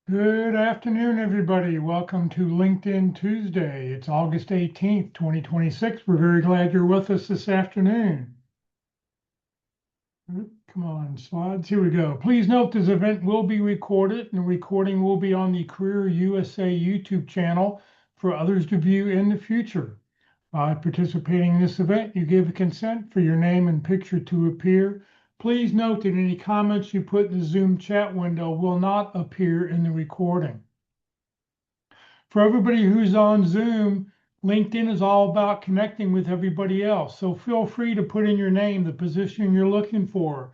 Good afternoon, everybody. Welcome to LinkedIn Tuesday. It's August 18th, 2026. We're very glad you're with us this afternoon. Come on, slides. Here we go. Please note this event will be recorded, and the recording will be on the Career USA YouTube channel for others to view in the future. By participating in this event, you give consent for your name and picture to appear. Please note that any comments you put in the Zoom chat window will not appear in the recording. For everybody who's on Zoom, LinkedIn is all about connecting with everybody else. So feel free to put in your name, the position you're looking for.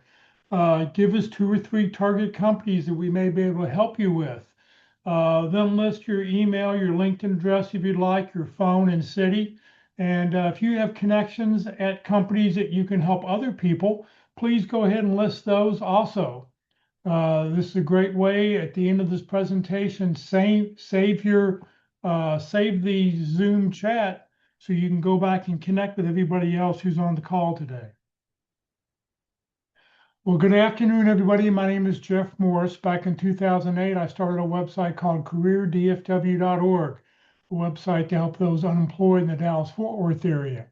Give us 2 or 3 target companies that we may be able to help you with. Then list your email, your LinkedIn address if you'd like, your phone and city. And if you have connections at companies that you can help other people, please go ahead and list those also. This is a great way at the end of this presentation, save the Zoom chat so you can go back and connect with everybody else who's on the call today. Well, good afternoon, everybody. My name is Jeff Morris. Back in 2008, I started a website called careerdfw.org, a website to help those unemployed in the Dallas-Fort Worth area.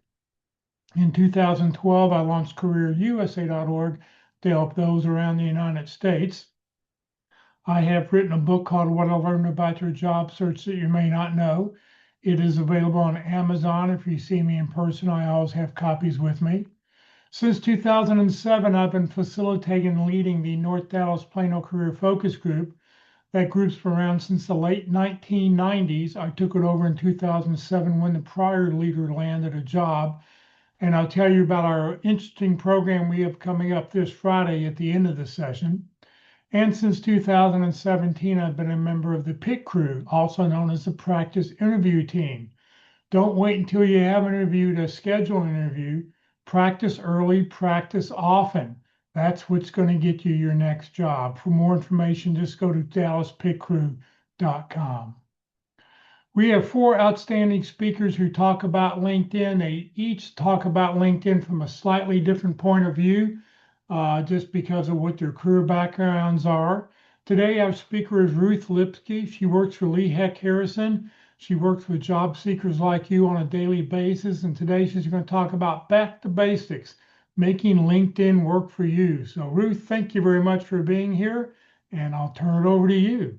In 2012, I launched careerusa.org to help those around the United States. I have written a book called What I Learned About Your Job Search That You May Not Know. It is available on Amazon. If you see me in person, I always have copies with me. Since 2007, I've been facilitating and leading the North Dallas Plano Career Focus Group. That group's been around since the late 1990s. I took it over in 2007 when the prior leader landed a job. And I'll tell you about our interesting program we have coming up this Friday at the end of the session. And since 2017, I've been a member of the PIT crew, also known as the Practice Interview Team. Don't wait until you have an interview to schedule an interview. Practice early, practice often. That's what's going to get you your next job. For more information, just go to dallaspitcrew.com. We have 4 outstanding speakers who talk about LinkedIn. They each talk about LinkedIn from a slightly different point of view, just because of what their career backgrounds are. Today, our speaker is Ruth Lipsky. She works for Lee Heck Harrison. She works with job seekers like you on a daily basis. And today she's going to talk about back to basics, making LinkedIn work for you. So Ruth, thank you very much for being here, and I'll turn it over to you.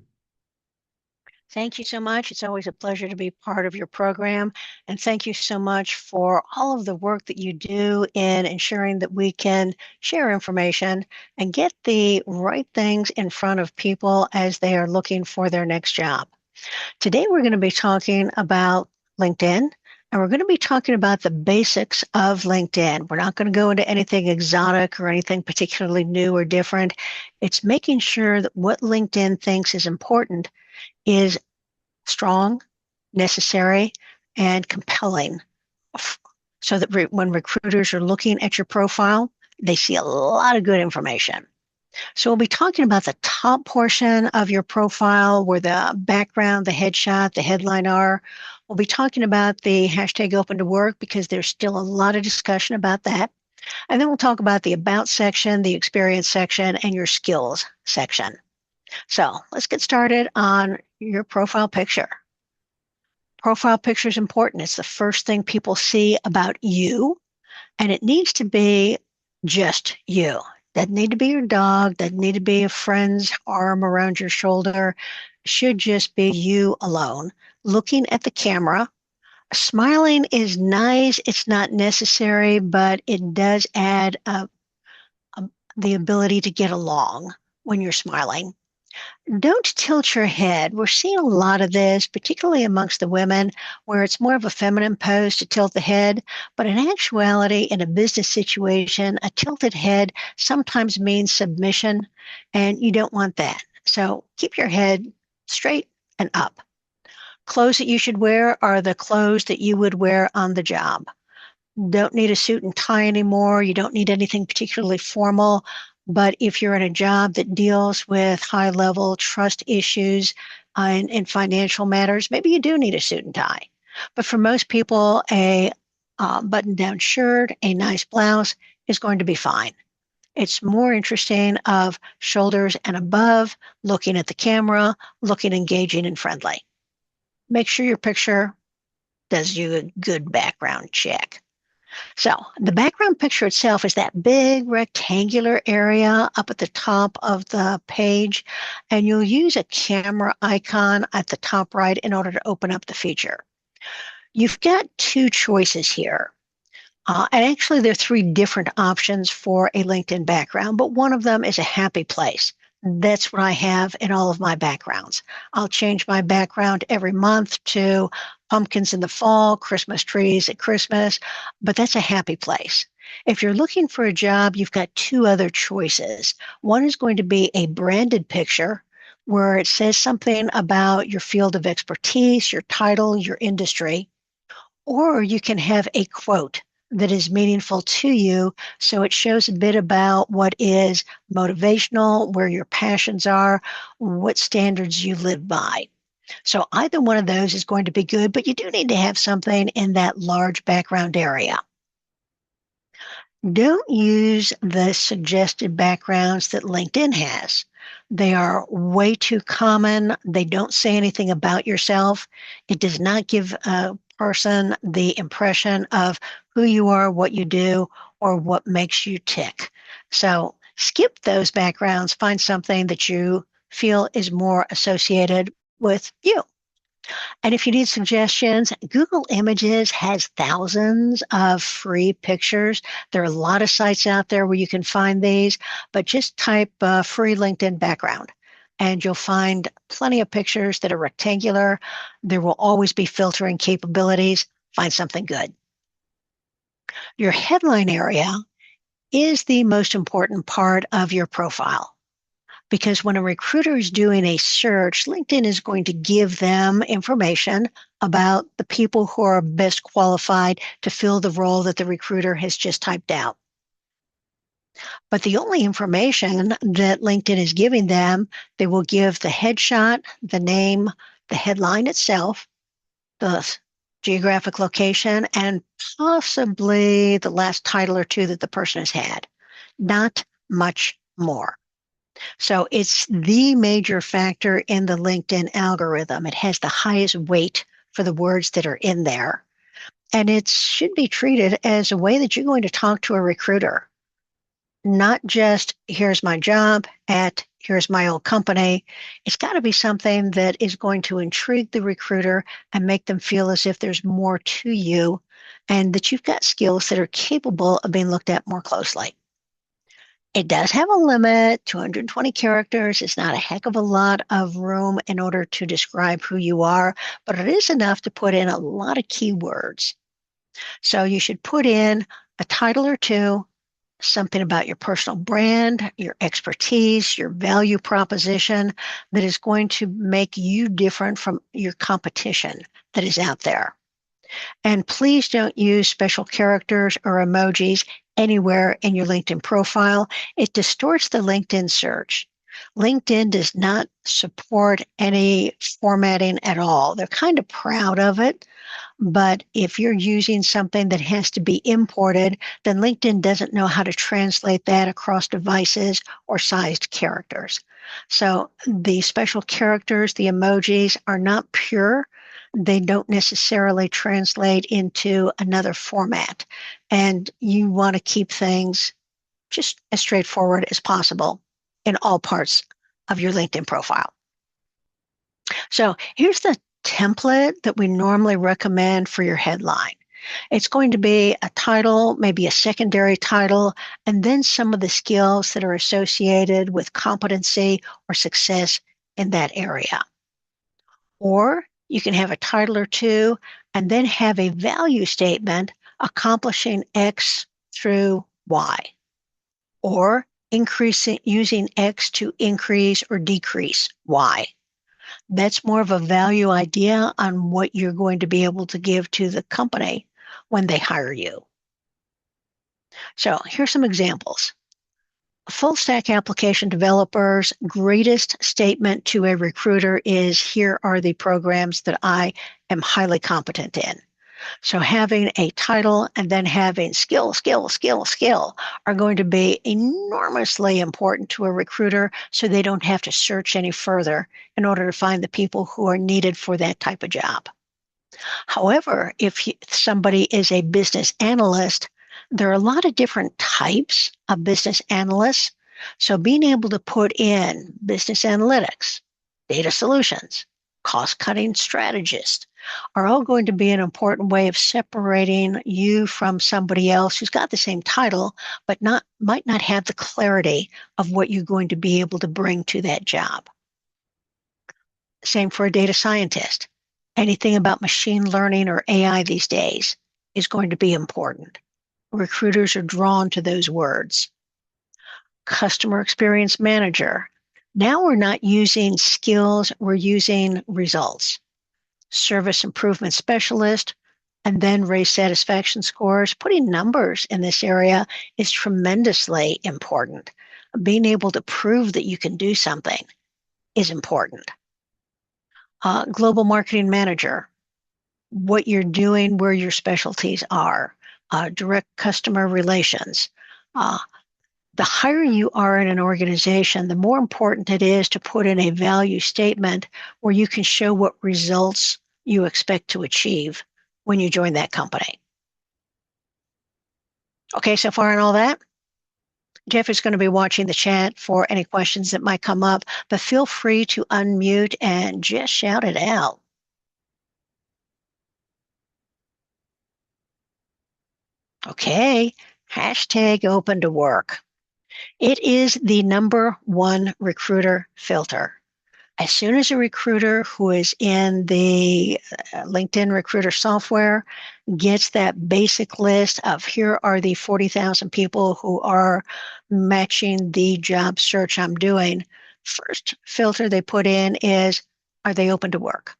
Thank you so much. It's always a pleasure to be part of your program. And thank you so much for all of the work that you do in ensuring that we can share information and get the right things in front of people as they are looking for their next job. Today, we're going to be talking about LinkedIn, and we're going to be talking about the basics of LinkedIn. We're not going to go into anything exotic or anything particularly new or different. It's making sure that what LinkedIn thinks is important is strong, necessary, and compelling, so that when recruiters are looking at your profile, they see a lot of good information. So we'll be talking about the top portion of your profile where the background, the headshot, the headline are. We'll be talking about the hashtag open to work because there's still a lot of discussion about that. And then we'll talk about the about section, the experience section, and your skills section. So let's get started on your profile picture. Profile picture is important. It's the first thing people see about you, and it needs to be just you. Doesn't need to be your dog, doesn't need to be a friend's arm around your shoulder. It should just be you alone, looking at the camera. Smiling is nice. It's not necessary, but it does add the ability to get along when you're smiling. Don't tilt your head. We're seeing a lot of this, particularly amongst the women, where it's more of a feminine pose to tilt the head. But in actuality, in a business situation, a tilted head sometimes means submission, and you don't want that. So keep your head straight and up. Clothes that you should wear are the clothes that you would wear on the job. Don't need a suit and tie anymore. You don't need anything particularly formal. But if you're in a job that deals with high-level trust issues in financial matters, maybe you do need a suit and tie. But for most people, a button-down shirt, a nice blouse is going to be fine. It's more interesting of shoulders and above, looking at the camera, looking engaging and friendly. Make sure your picture does you a good background check. So the background picture itself is that big rectangular area up at the top of the page, and you'll use a camera icon at the top right in order to open up the feature. You've got two choices here. And actually, there are three different options for a LinkedIn background, but one of them is a happy place. That's what I have in all of my backgrounds. I'll change my background every month to pumpkins in the fall, Christmas trees at Christmas, but that's a happy place. If you're looking for a job, you've got two other choices. One is going to be a branded picture where it says something about your field of expertise, your title, your industry, or you can have a quote that is meaningful to you. So it shows a bit about what is motivational, where your passions are, what standards you live by. So either one of those is going to be good, but you do need to have something in that large background area. Don't use the suggested backgrounds that LinkedIn has. They are way too common. They don't say anything about yourself. It does not give a person the impression of who you are, what you do, or what makes you tick. So skip those backgrounds. Find something that you feel is more associated with you. And if you need suggestions, Google Images has thousands of free pictures. There are a lot of sites out there where you can find these, but just type free LinkedIn background and you'll find plenty of pictures that are rectangular. There will always be filtering capabilities. Find something good. Your headline area is the most important part of your profile. Because when a recruiter is doing a search, LinkedIn is going to give them information about the people who are best qualified to fill the role that the recruiter has just typed out. But the only information that LinkedIn is giving them, they will give the headshot, the name, the headline itself, the geographic location, and possibly the last title or two that the person has had. Not much more. So it's the major factor in the LinkedIn algorithm. It has the highest weight for the words that are in there. And it should be treated as a way that you're going to talk to a recruiter, not just here's my job at here's my old company. It's got to be something that is going to intrigue the recruiter and make them feel as if there's more to you and that you've got skills that are capable of being looked at more closely. It does have a limit, 220 characters. It's not a heck of a lot of room in order to describe who you are, but it is enough to put in a lot of keywords. So you should put in a title or two, something about your personal brand, your expertise, your value proposition that is going to make you different from your competition that is out there. And please don't use special characters or emojis anywhere in your LinkedIn profile. It distorts the LinkedIn search. LinkedIn does not support any formatting at all. They're kind of proud of it, but if you're using something that has to be imported, then LinkedIn doesn't know how to translate that across devices or sized characters. So the special characters, the emojis, are not pure. They don't necessarily translate into another format. And you want to keep things just as straightforward as possible in all parts of your LinkedIn profile. So here's the template that we normally recommend for your headline. It's going to be a title, maybe a secondary title, and then some of the skills that are associated with competency or success in that area. Or you can have a title or two and then have a value statement accomplishing X through Y, or using X to increase or decrease Y. That's more of a value idea on what you're going to be able to give to the company when they hire you. So here's some examples. Full stack application developers' greatest statement to a recruiter is, here are the programs that I am highly competent in. So having a title and then having skill are going to be enormously important to a recruiter so they don't have to search any further in order to find the people who are needed for that type of job. However, if somebody is a business analyst, there are a lot of different types of business analysts. So being able to put in business analytics, data solutions, cost-cutting strategist are all going to be an important way of separating you from somebody else who's got the same title, but might not have the clarity of what you're going to be able to bring to that job. Same for a data scientist. Anything about machine learning or AI these days is going to be important. Recruiters are drawn to those words. Customer experience manager. Now we're not using skills, we're using results. Service improvement specialist, and then raise satisfaction scores. Putting numbers in this area is tremendously important. Being able to prove that you can do something is important. Global marketing manager, what you're doing, where your specialties are, direct customer relations. The higher you are in an organization, the more important it is to put in a value statement where you can show what results you expect to achieve when you join that company. Okay, so far on all that? Jeff is going to be watching the chat for any questions that might come up, but feel free to unmute and just shout it out. Okay, hashtag open to work. It is the #1 recruiter filter. As soon as a recruiter who is in the LinkedIn recruiter software gets that basic list of here are the 40,000 people who are matching the job search I'm doing, first filter they put in is, are they open to work?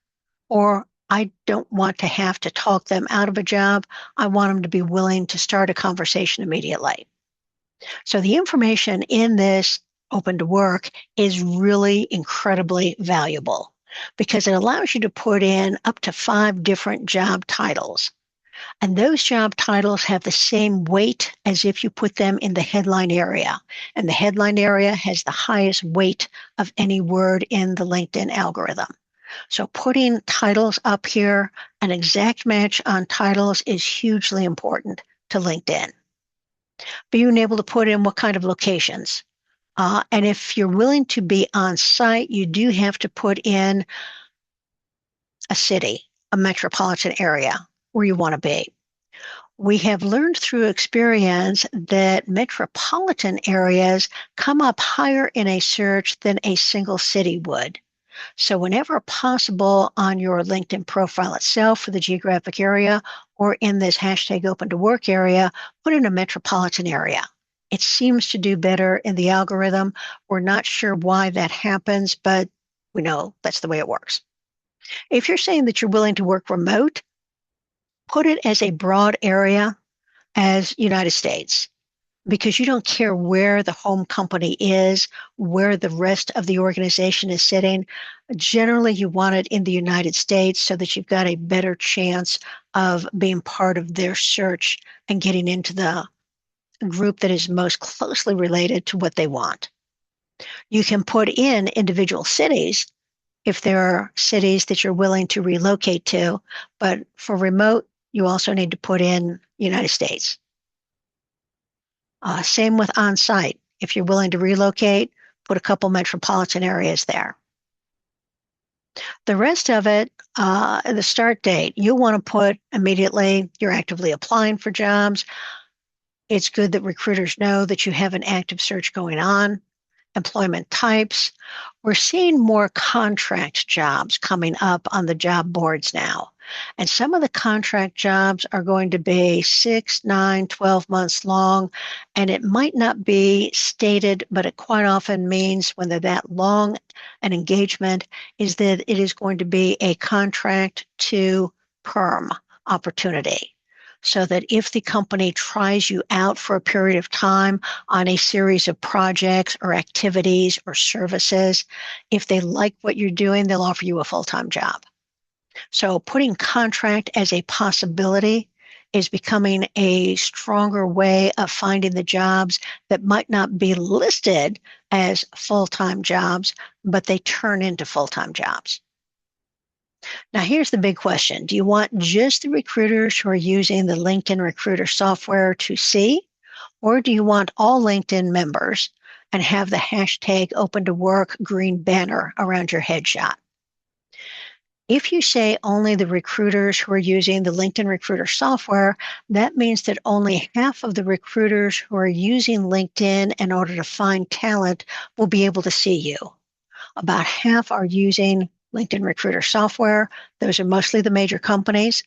Or I don't want to have to talk them out of a job. I want them to be willing to start a conversation immediately. So the information in this open to work is really incredibly valuable because it allows you to put in up to 5 different job titles. And those job titles have the same weight as if you put them in the headline area. And the headline area has the highest weight of any word in the LinkedIn algorithm. So putting titles up here, an exact match on titles is hugely important to LinkedIn. Being able to put in what kind of locations. And if you're willing to be on site, you do have to put in a city, a metropolitan area where you want to be. We have learned through experience that metropolitan areas come up higher in a search than a single city would. So whenever possible on your LinkedIn profile itself for the geographic area or in this hashtag open to work area, put in a metropolitan area. It seems to do better in the algorithm. We're not sure why that happens, but we know that's the way it works. If you're saying that you're willing to work remote, put it as a broad area as United States, because you don't care where the home company is, where the rest of the organization is sitting. Generally, you want it in the United States so that you've got a better chance of being part of their search and getting into the group that is most closely related to what they want. You can put in individual cities if there are cities that you're willing to relocate to, but for remote, you also need to put in United States. Same with on-site. If you're willing to relocate, put a couple metropolitan areas there. The rest of it, the start date, you'll want to put immediately. You're actively applying for jobs. It's good that recruiters know that you have an active search going on. Employment types. We're seeing more contract jobs coming up on the job boards now. And some of the contract jobs are going to be 6, 9, 12 months long. And it might not be stated, but it quite often means when they're that long an engagement is that it is going to be a contract to perm opportunity. So that if the company tries you out for a period of time on a series of projects or activities or services, if they like what you're doing, they'll offer you a full-time job. So putting contract as a possibility is becoming a stronger way of finding the jobs that might not be listed as full-time jobs, but they turn into full-time jobs. Now, here's the big question. Do you want just the recruiters who are using the LinkedIn Recruiter software to see, or do you want all LinkedIn members and have the hashtag open to work green banner around your headshot? If you say only the recruiters who are using the LinkedIn Recruiter software, that means that only half of the recruiters who are using LinkedIn in order to find talent will be able to see you. About half are using LinkedIn Recruiter software. Those are mostly the major companies.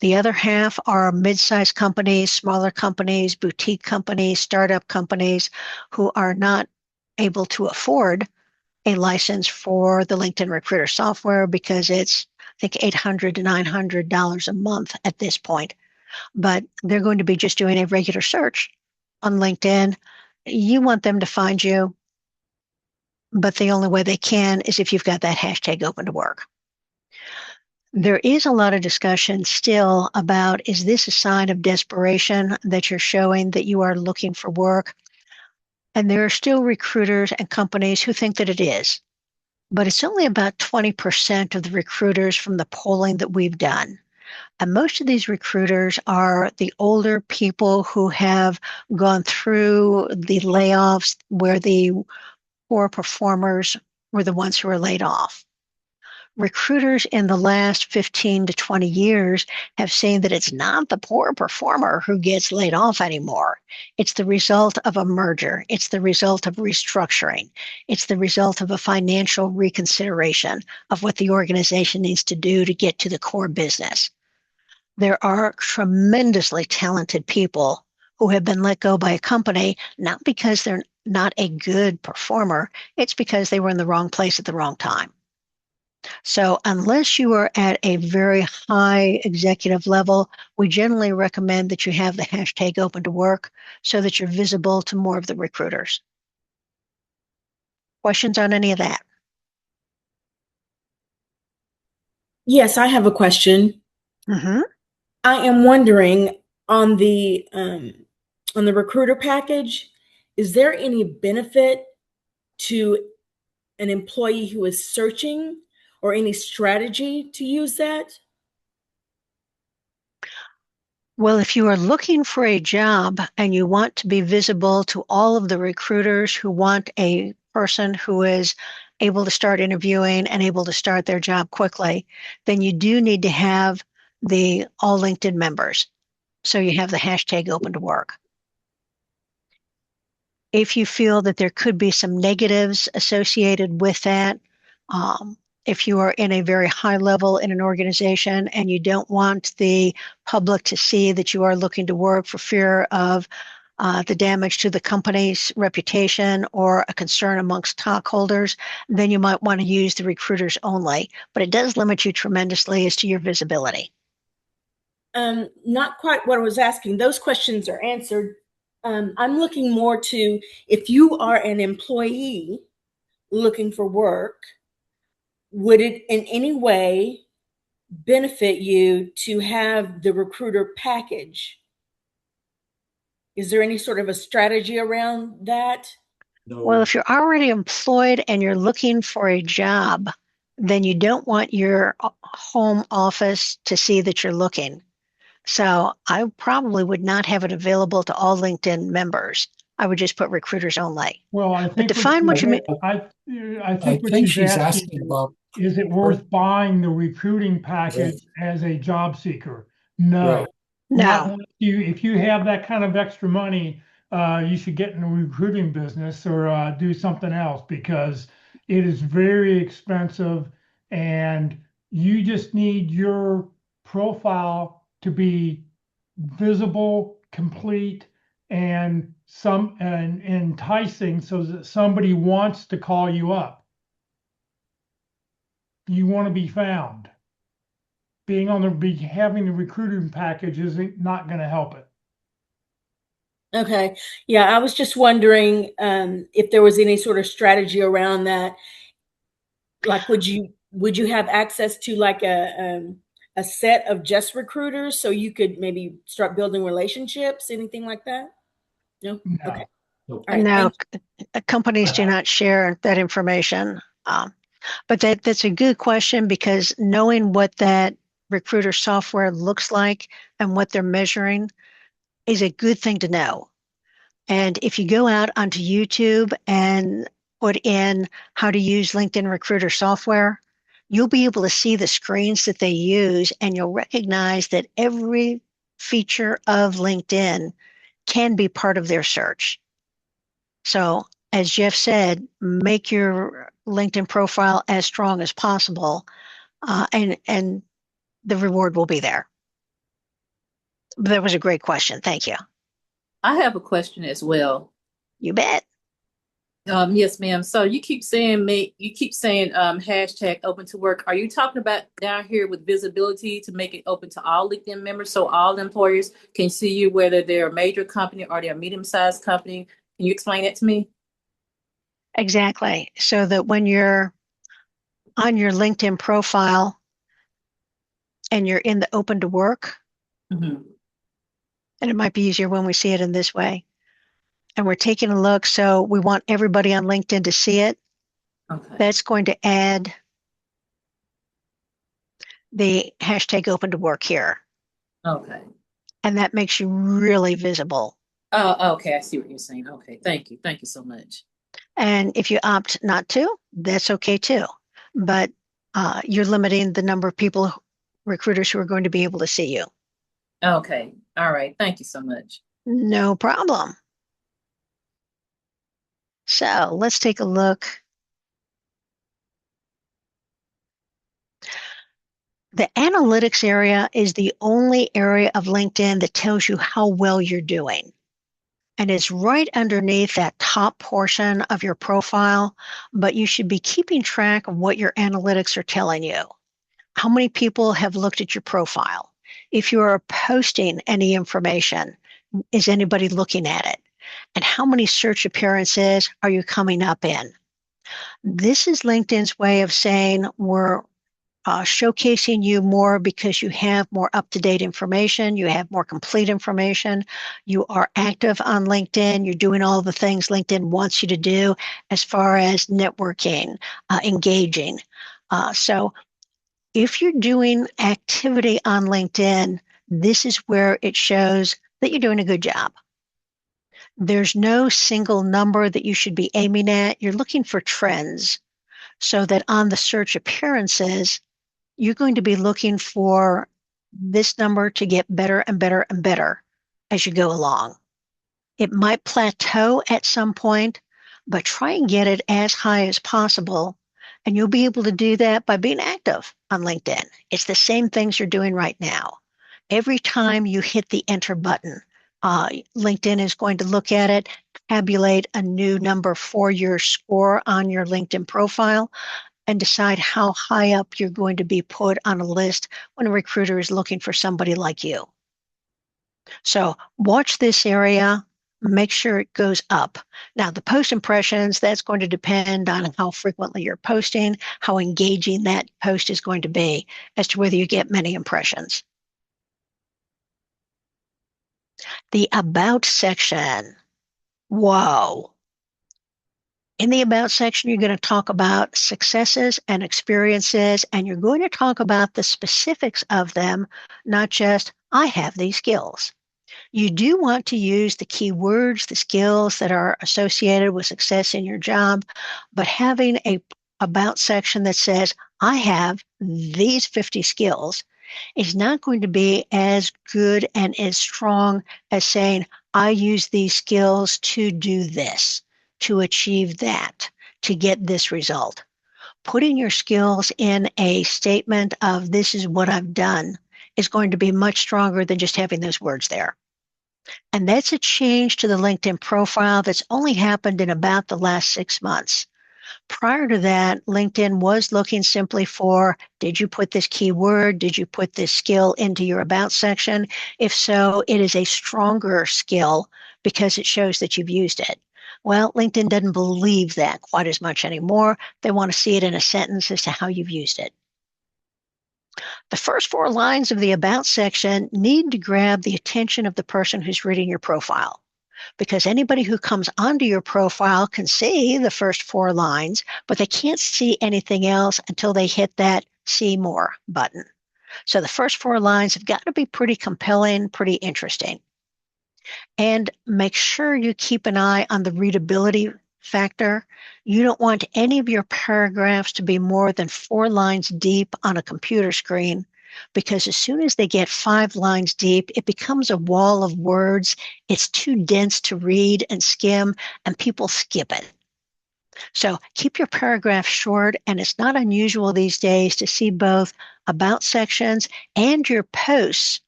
The other half are mid-sized companies, smaller companies, boutique companies, startup companies who are not able to afford a license for the LinkedIn Recruiter software because it's, I think, $800 to $900 a month at this point. But they're going to be just doing a regular search on LinkedIn. You want them to find you, but the only way they can is if you've got that hashtag open to work. There is a lot of discussion still about, is this a sign of desperation that you're showing that you are looking for work? And there are still recruiters and companies who think that it is. But it's only about 20% of the recruiters from the polling that we've done. And most of these recruiters are the older people who have gone through the layoffs where the poor performers were the ones who were laid off. Recruiters in the last 15 to 20 years have seen that it's not the poor performer who gets laid off anymore. It's the result of a merger. It's the result of restructuring. It's the result of a financial reconsideration of what the organization needs to do to get to the core business. There are tremendously talented people who have been let go by a company, not because they're not a good performer, it's because they were in the wrong place at the wrong time. So unless you are at a very high executive level, we generally recommend that you have the hashtag open to work so that you're visible to more of the recruiters. Questions on any of that? Yes, I have a question. Mm-hmm. I am wondering on the recruiter package, is there any benefit to an employee who is searching or any strategy to use that? Well, if you are looking for a job and you want to be visible to all of the recruiters who want a person who is able to start interviewing and able to start their job quickly, then you do need to have the all LinkedIn members. So you have the hashtag open to work. If you feel that there could be some negatives associated with that, if you are in a very high level in an organization and you don't want the public to see that you are looking to work for fear of the damage to the company's reputation or a concern amongst stockholders, then you might want to use the recruiters only. But it does limit you tremendously as to your visibility. Not quite what I was asking. Those questions are answered. I'm looking more to if you are an employee looking for work, would it in any way benefit you to have the recruiter package? Is there any sort of a strategy around that? Well, if you're already employed and you're looking for a job, then you don't want your home office to see that you're looking. So I probably would not have it available to all LinkedIn members. I would just put recruiters only. Well, But define what you mean. I I think what think she's she's asking asking about, is it worth buying the recruiting right, package as a job seeker? No, right. not No. unless if you have that kind of extra money, you should get in the recruiting business or do something else because it is very expensive and you just need your profile to be visible, complete, and enticing so that somebody wants to call you up. You want to be found. Having the recruiting package isn't not going to help it. Okay. Yeah, I was just wondering if there was any sort of strategy around that. Like, would you would you have access to like a set of just recruiters so you could maybe start building relationships, anything like that? No? Okay. No. All right. No, Thank companies do not share that information. But that's a good question, because knowing what that recruiter software looks like and what they're measuring is a good thing to know. And if you go out onto YouTube and put in how to use LinkedIn recruiter software, you'll be able to see the screens that they use, and you'll recognize that every feature of LinkedIn can be part of their search. So, as Jeff said, make your LinkedIn profile as strong as possible, and the reward will be there. That was a great question. Thank you. I have a question as well. You bet. Yes, ma'am. So you keep saying hashtag open to work. Are you talking about down here with visibility to make it open to all LinkedIn members so all employers can see you, whether they're a major company or they're a medium-sized company? Can you explain that to me? Exactly. So that when you're on your LinkedIn profile and you're in the open to work, Mm-hmm. and it might be easier when we see it in this way, and we're taking a look, so we want everybody on LinkedIn to see it. Okay. That's going to add the hashtag open to work here. Okay. And that makes you really visible. Oh, okay. I see what you're saying. Okay. Thank you. Thank you so much. And if you opt not to, that's okay too. But you're limiting the number of people, recruiters, who are going to be able to see you. Okay. All right. Thank you so much. No problem. So let's take a look. The analytics area is the only area of LinkedIn that tells you how well you're doing. And it's right underneath that top portion of your profile, but you should be keeping track of what your analytics are telling you. How many people have looked at your profile? If you are posting any information, is anybody looking at it? And how many search appearances are you coming up in? This is LinkedIn's way of saying we're showcasing you more because you have more up-to-date information, you have more complete information, you are active on LinkedIn, you're doing all the things LinkedIn wants you to do as far as networking, engaging. So if you're doing activity on LinkedIn, this is where it shows that you're doing a good job. There's no single number that you should be aiming at. You're looking for trends, so that on the search appearances, you're going to be looking for this number to get better and better and better as you go along. It might plateau at some point, but try and get it as high as possible. And you'll be able to do that by being active on LinkedIn. It's the same things you're doing right now. Every time you hit the enter button, LinkedIn is going to look at it, tabulate a new number for your score on your LinkedIn profile, and decide how high up you're going to be put on a list when a recruiter is looking for somebody like you. So watch this area, make sure it goes up. Now, the post impressions, that's going to depend on how frequently you're posting, how engaging that post is going to be, as to whether you get many impressions. The About section. Whoa. In the About section, you're going to talk about successes and experiences, and you're going to talk about the specifics of them, not just, I have these skills. You do want to use the keywords, the skills that are associated with success in your job, but having a About section that says, I have these 50 skills is not going to be as good and as strong as saying, I use these skills to do this, to achieve that, to get this result. Putting your skills in a statement of this is what I've done is going to be much stronger than just having those words there. And that's a change to the LinkedIn profile that's only happened in about the last 6 months. Prior to that, LinkedIn was looking simply for, did you put this keyword? Did you put this skill into your About section? If so, it is a stronger skill because it shows that you've used it. Well, LinkedIn doesn't believe that quite as much anymore. They want to see it in a sentence as to how you've used it. The first 4 lines of the About section need to grab the attention of the person who's reading your profile, because anybody who comes onto your profile can see the first 4 lines, but they can't see anything else until they hit that See More button. So the first 4 lines have got to be pretty compelling, pretty interesting. And make sure you keep an eye on the readability factor. You don't want any of your paragraphs to be more than 4 lines deep on a computer screen, because as soon as they get 5 lines deep, it becomes a wall of words. It's too dense to read and skim, and people skip it. So keep your paragraph short, and it's not unusual these days to see both About sections and your posts,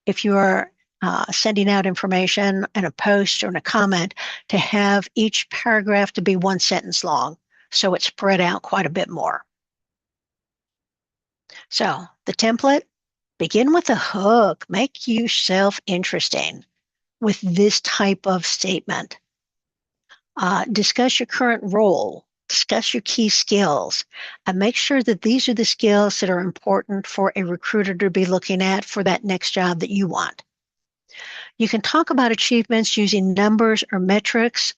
if you are sending out information in a post or in a comment, to have each paragraph to be 1 sentence long, so it's spread out quite a bit more. So the template, begin with a hook. Make yourself interesting with this type of statement. Discuss your current role, discuss your key skills, and make sure that these are the skills that are important for a recruiter to be looking at for that next job that you want. You can talk about achievements using numbers or metrics.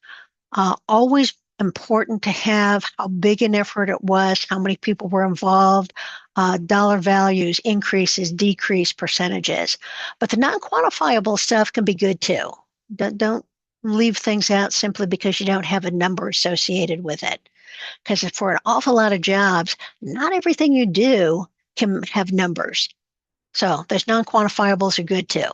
Always important to have how big an effort it was, how many people were involved, dollar values, increases, decrease percentages. But the non-quantifiable stuff can be good too. Don't leave things out simply because you don't have a number associated with it. Because for an awful lot of jobs, not everything you do can have numbers. So those non-quantifiables are good too.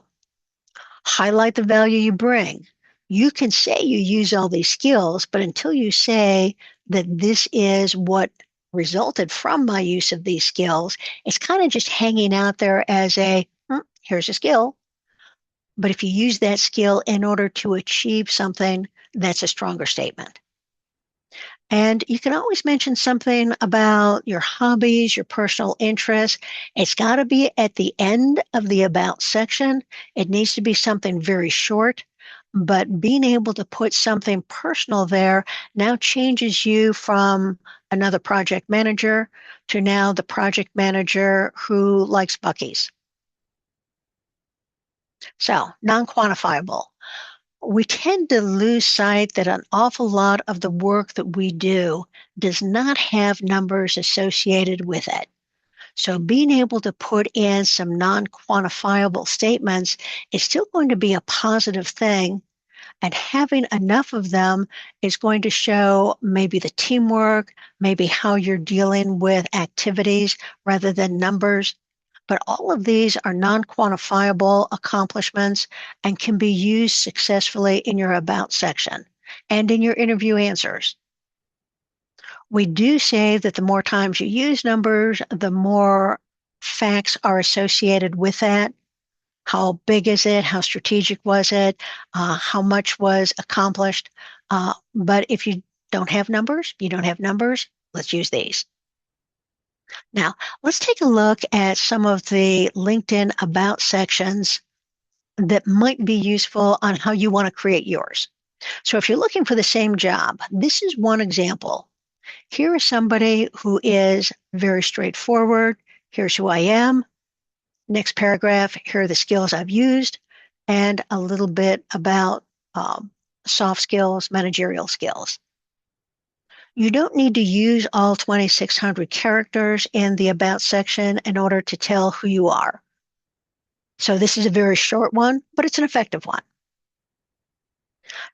Highlight the value you bring. You can say you use all these skills, but until you say that this is what resulted from my use of these skills, it's kind of just hanging out there as here's a skill. But if you use that skill in order to achieve something, that's a stronger statement. And you can always mention something about your hobbies, your personal interests. It's got to be at the end of the About section. It needs to be something very short, but being able to put something personal there now changes you from another project manager to now the project manager who likes Buc-ee's. So, non-quantifiable. We tend to lose sight that an awful lot of the work that we do does not have numbers associated with it. So being able to put in some non-quantifiable statements is still going to be a positive thing, and having enough of them is going to show maybe the teamwork, maybe how you're dealing with activities rather than numbers. But all of these are non-quantifiable accomplishments and can be used successfully in your About section and in your interview answers. We do say that the more times you use numbers, the more facts are associated with that. How big is it? How strategic was it? How much was accomplished? But if you don't have numbers, let's use these. Now, let's take a look at some of the LinkedIn About sections that might be useful on how you want to create yours. So if you're looking for the same job, this is one example. Here is somebody who is very straightforward. Here's who I am. Next paragraph, here are the skills I've used, and a little bit about soft skills, managerial skills. You don't need to use all 2,600 characters in the About section in order to tell who you are. So this is a very short one, but it's an effective one.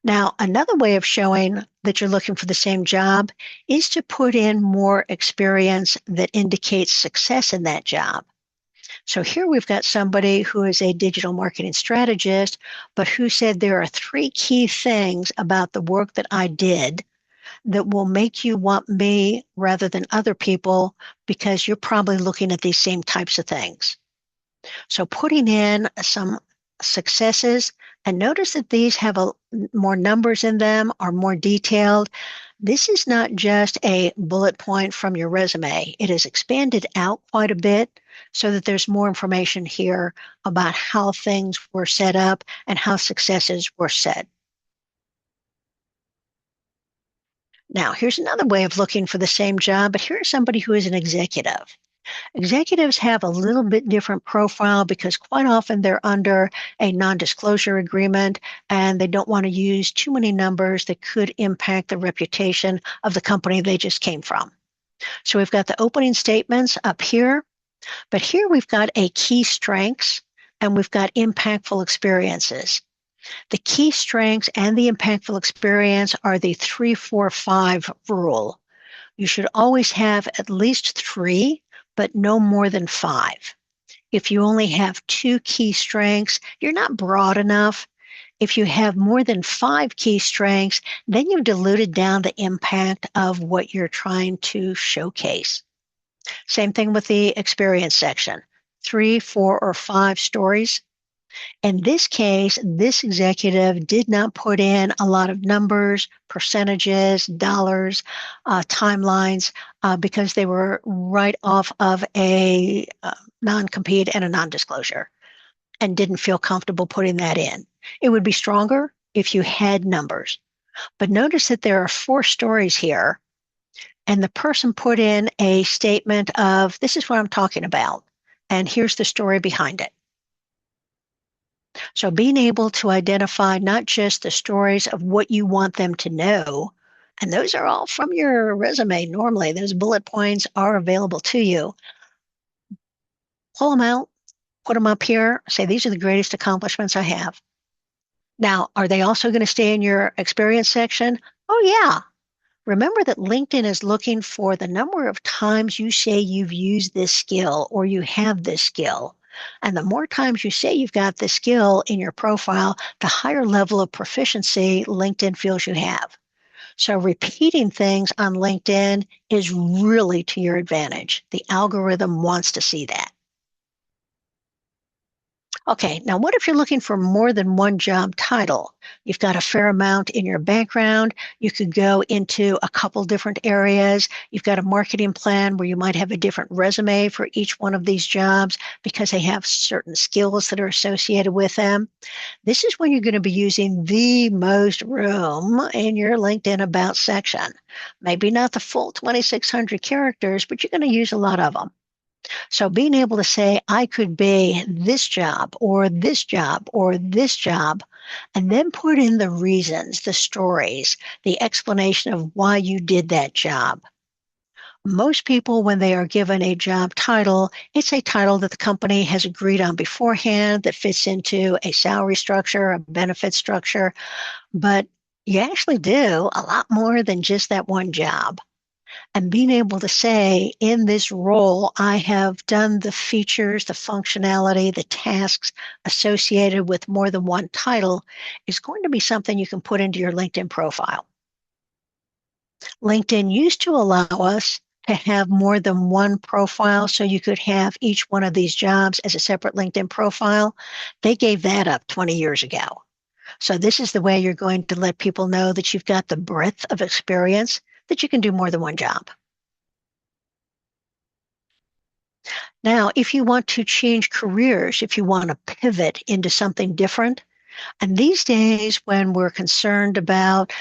Now, another way of showing that you're looking for the same job is to put in more experience that indicates success in that job. So here we've got somebody who is a digital marketing strategist, but who said there are 3 key things about the work that I did that will make you want me rather than other people, because you're probably looking at these same types of things. So putting in some successes, and notice that these have more numbers in them, are more detailed. This is not just a bullet point from your resume. It is expanded out quite a bit so that there's more information here about how things were set up and how successes were set. Now, here's another way of looking for the same job, but here's somebody who is an executive. Executives have a little bit different profile because quite often they're under a non-disclosure agreement and they don't want to use too many numbers that could impact the reputation of the company they just came from. So we've got the opening statements up here, but here we've got a key strengths and we've got impactful experiences. The key strengths and the impactful experience are the 3-4-5 rule. You should always have at least 3, but no more than 5. If you only have 2 key strengths, you're not broad enough. If you have more than 5 key strengths, then you've diluted down the impact of what you're trying to showcase. Same thing with the experience section. 3, 4, or 5 stories. In this case, this executive did not put in a lot of numbers, percentages, dollars, timelines, because they were right off of a non-compete and a non-disclosure and didn't feel comfortable putting that in. It would be stronger if you had numbers. But notice that there are 4 stories here, and the person put in a statement of, this is what I'm talking about, and here's the story behind it. So being able to identify not just the stories of what you want them to know, and those are all from your resume normally, those bullet points are available to you. Pull them out, put them up here, say these are the greatest accomplishments I have. Now, are they also going to stay in your experience section? Oh yeah. Remember that LinkedIn is looking for the number of times you say you've used this skill or you have this skill. And the more times you say you've got this skill in your profile, the higher level of proficiency LinkedIn feels you have. So repeating things on LinkedIn is really to your advantage. The algorithm wants to see that. Okay, now what if you're looking for more than one job title? You've got a fair amount in your background. You could go into a couple different areas. You've got a marketing plan where you might have a different resume for each one of these jobs because they have certain skills that are associated with them. This is when you're going to be using the most room in your LinkedIn About section. Maybe not the full 2,600 characters, but you're going to use a lot of them. So being able to say, I could be this job or this job or this job, and then put in the reasons, the stories, the explanation of why you did that job. Most people, when they are given a job title, it's a title that the company has agreed on beforehand that fits into a salary structure, a benefit structure, but you actually do a lot more than just that one job. And being able to say, in this role, I have done the features, the functionality, the tasks associated with more than one title is going to be something you can put into your LinkedIn profile. LinkedIn used to allow us to have more than one profile, so you could have each one of these jobs as a separate LinkedIn profile. They gave that up 20 years ago. So this is the way you're going to let people know that you've got the breadth of experience that you can do more than one job. Now, if you want to change careers, if you want to pivot into something different, and these days when we're concerned about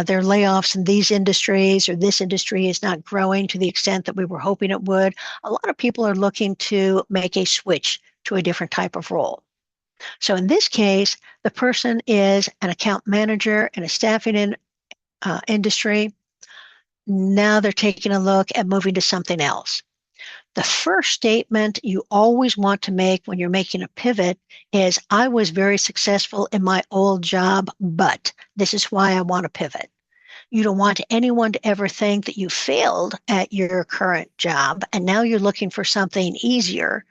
their layoffs in these industries or this industry is not growing to the extent that we were hoping it would, a lot of people are looking to make a switch to a different type of role. So in this case, the person is an account manager in a staffing industry. Now they're taking a look at moving to something else. The first statement you always want to make when you're making a pivot is, I was very successful in my old job, but this is why I want to pivot. You don't want anyone to ever think that you failed at your current job and now you're looking for something easier.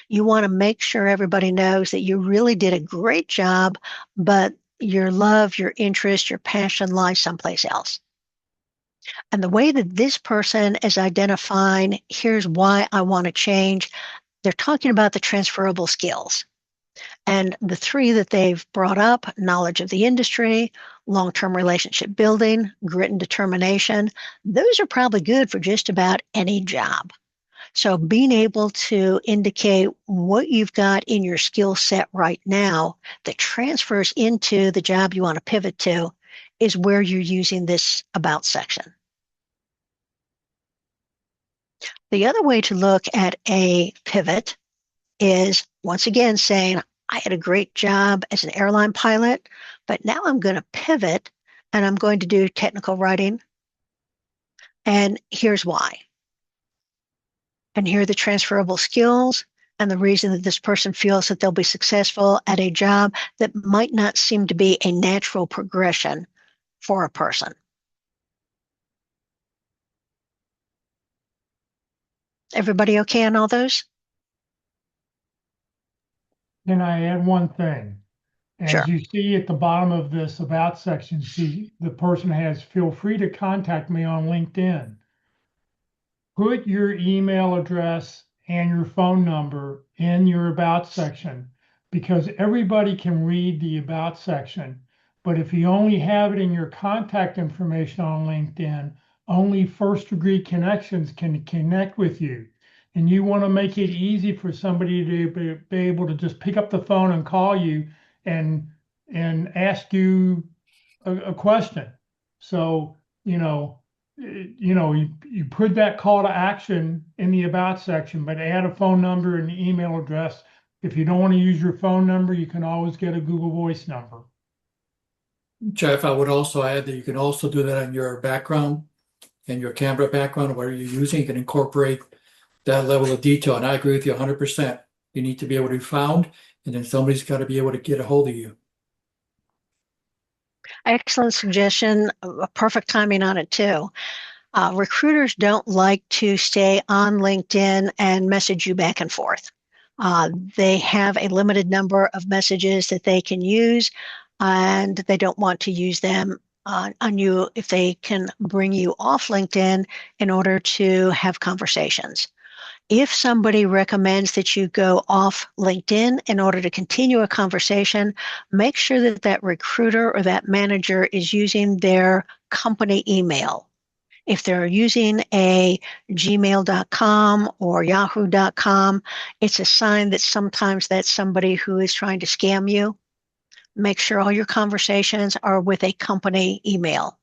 You want to make sure everybody knows that you really did a great job, but your love, your interest, your passion lies someplace else. And the way that this person is identifying, here's why I want to change, they're talking about the transferable skills. And the 3 that they've brought up, knowledge of the industry, long-term relationship building, grit and determination, those are probably good for just about any job. So being able to indicate what you've got in your skill set right now that transfers into the job you want to pivot to is where you're using this about section. The other way to look at a pivot is once again saying, I had a great job as an airline pilot, but now I'm going to pivot and I'm going to do technical writing. And here's why. And here are the transferable skills and the reason that this person feels that they'll be successful at a job that might not seem to be a natural progression for a person. Everybody okay on all those? Can I add one thing? Sure. As you see at the bottom of this about section, see the person has, feel free to contact me on LinkedIn. Put your email address and your phone number in your about section, because everybody can read the about section. But if you only have it in your contact information on LinkedIn, only first degree connections can connect with you. And you want to make it easy for somebody to be able to just pick up the phone and call you and ask you a question. So, you put that call to action in the about section, but add a phone number and email address. If you don't want to use your phone number, you can always get a Google Voice number. Jeff, I would also add that you can also do that on your background and your camera background, whatever you're using. You can incorporate that level of detail. And I agree with you 100%. You need to be able to be found, and then somebody's got to be able to get a hold of you. Excellent suggestion. Perfect timing on it too. Recruiters don't like to stay on LinkedIn and message you back and forth. They have a limited number of messages that they can use, and they don't want to use them on you if they can bring you off LinkedIn in order to have conversations. If somebody recommends that you go off LinkedIn in order to continue a conversation, make sure that that recruiter or that manager is using their company email. If they're using a gmail.com or yahoo.com, it's a sign that sometimes that's somebody who is trying to scam you. Make sure all your conversations are with a company email.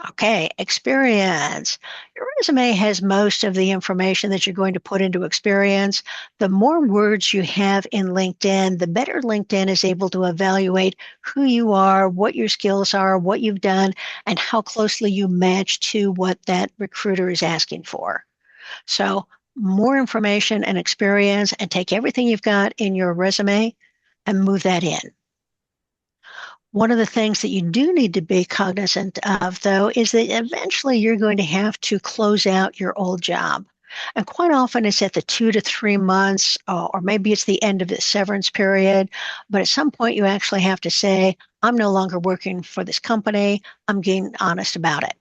Okay, experience. Your resume has most of the information that you're going to put into experience. The more words you have in LinkedIn, the better LinkedIn is able to evaluate who you are, what your skills are, what you've done, and how closely you match to what that recruiter is asking for. So more information and experience, and take everything you've got in your resume and move that in. One of the things that you do need to be cognizant of, though, is that eventually you're going to have to close out your old job. And quite often it's at the 2 to 3 months, or maybe it's the end of the severance period. But at some point you actually have to say, I'm no longer working for this company. I'm being honest about it.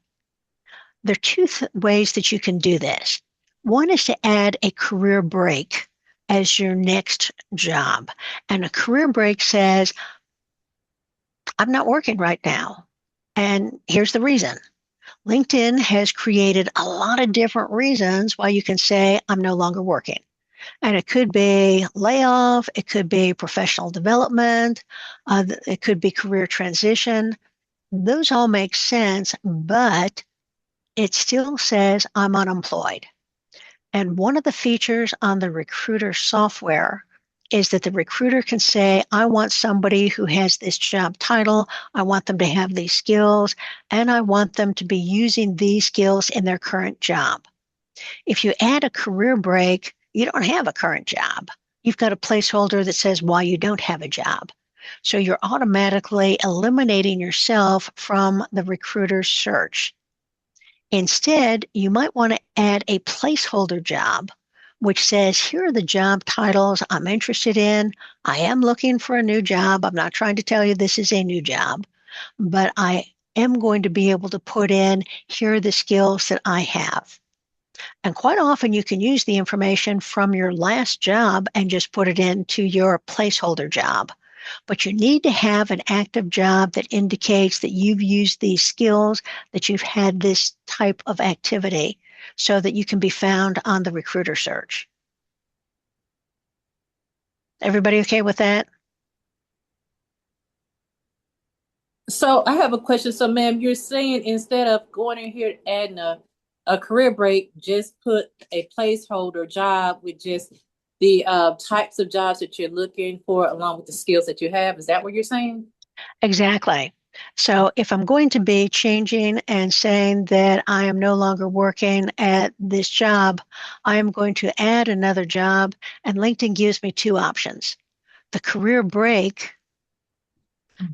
There are two ways that you can do this. One is to add a career break as your next job. And a career break says, I'm not working right now. And here's the reason. LinkedIn has created a lot of different reasons why you can say, I'm no longer working. And it could be layoff, it could be professional development, it could be career transition. Those all make sense, but it still says I'm unemployed. And one of the features on the recruiter software is that the recruiter can say, I want somebody who has this job title, I want them to have these skills, and I want them to be using these skills in their current job. If you add a career break, you don't have a current job. You've got a placeholder that says why you don't have a job. So you're automatically eliminating yourself from the recruiter's search. Instead, you might want to add a placeholder job, which says, here are the job titles I'm interested in. I am looking for a new job. I'm not trying to tell you this is a new job, but I am going to be able to put in, here are the skills that I have. And quite often you can use the information from your last job and just put it into your placeholder job. But you need to have an active job that indicates that you've used these skills, that you've had this type of activity, so that you can be found on the recruiter search. Everybody okay with that? So I have a question. So, ma'am, you're saying instead of going in here adding a career break, just put a placeholder job with just the types of jobs that you're looking for along with the skills that you have. Is that what you're saying? Exactly. So if I'm going to be changing and saying that I am no longer working at this job, I am going to add another job, and LinkedIn gives me two options. The career break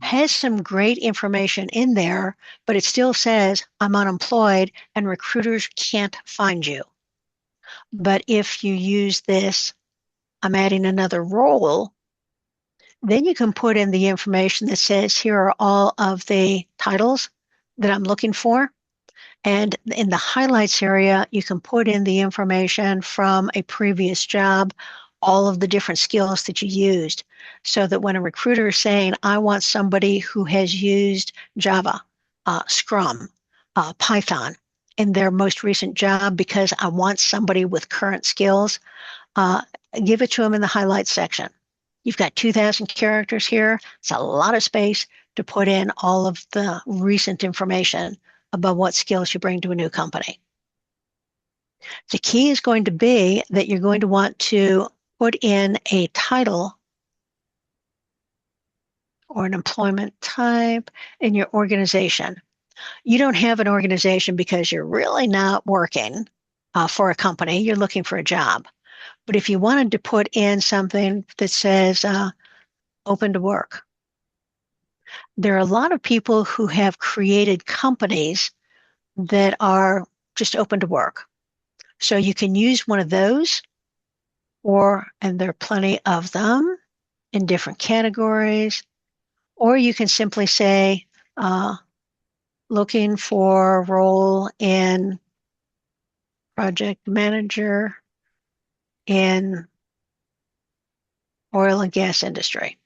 has some great information in there, but it still says I'm unemployed and recruiters can't find you. But if you use this, I'm adding another role, then you can put in the information that says, here are all of the titles that I'm looking for. And in the highlights area, you can put in the information from a previous job, all of the different skills that you used, so that when a recruiter is saying, I want somebody who has used Java, Scrum, Python in their most recent job because I want somebody with current skills, uh, give it to them in the highlights section. You've got 2,000 characters here. It's a lot of space to put in all of the recent information about what skills you bring to a new company. The key is going to be that you're going to want to put in a title or an employment type in your organization. You don't have an organization because you're really not working for a company. You're looking for a job. But if you wanted to put in something that says open to work, there are a lot of people who have created companies that are just open to work. So you can use one of those, and there are plenty of them in different categories, or you can simply say, looking for a role in project manager in oil and gas industry.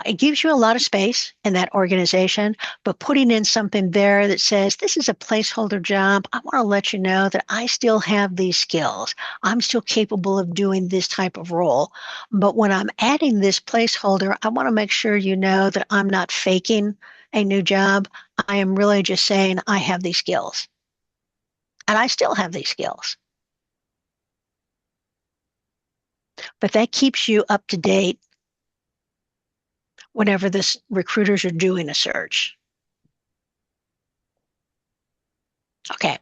It gives you a lot of space in that organization, but putting in something there that says, this is a placeholder job. I want to let you know that I still have these skills. I'm still capable of doing this type of role. But when I'm adding this placeholder, I want to make sure you know that I'm not faking a new job. I am really just saying I have these skills. And I still have these skills. But that keeps you up to date whenever the recruiters are doing a search. Okay.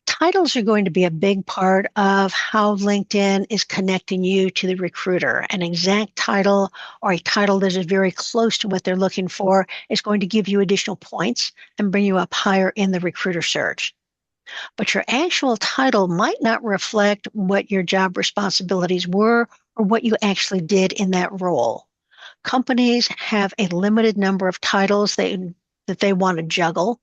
Titles are going to be a big part of how LinkedIn is connecting you to the recruiter. An exact title or a title that is very close to what they're looking for is going to give you additional points and bring you up higher in the recruiter search. But your actual title might not reflect what your job responsibilities were or what you actually did in that role. Companies have a limited number of titles that they want to juggle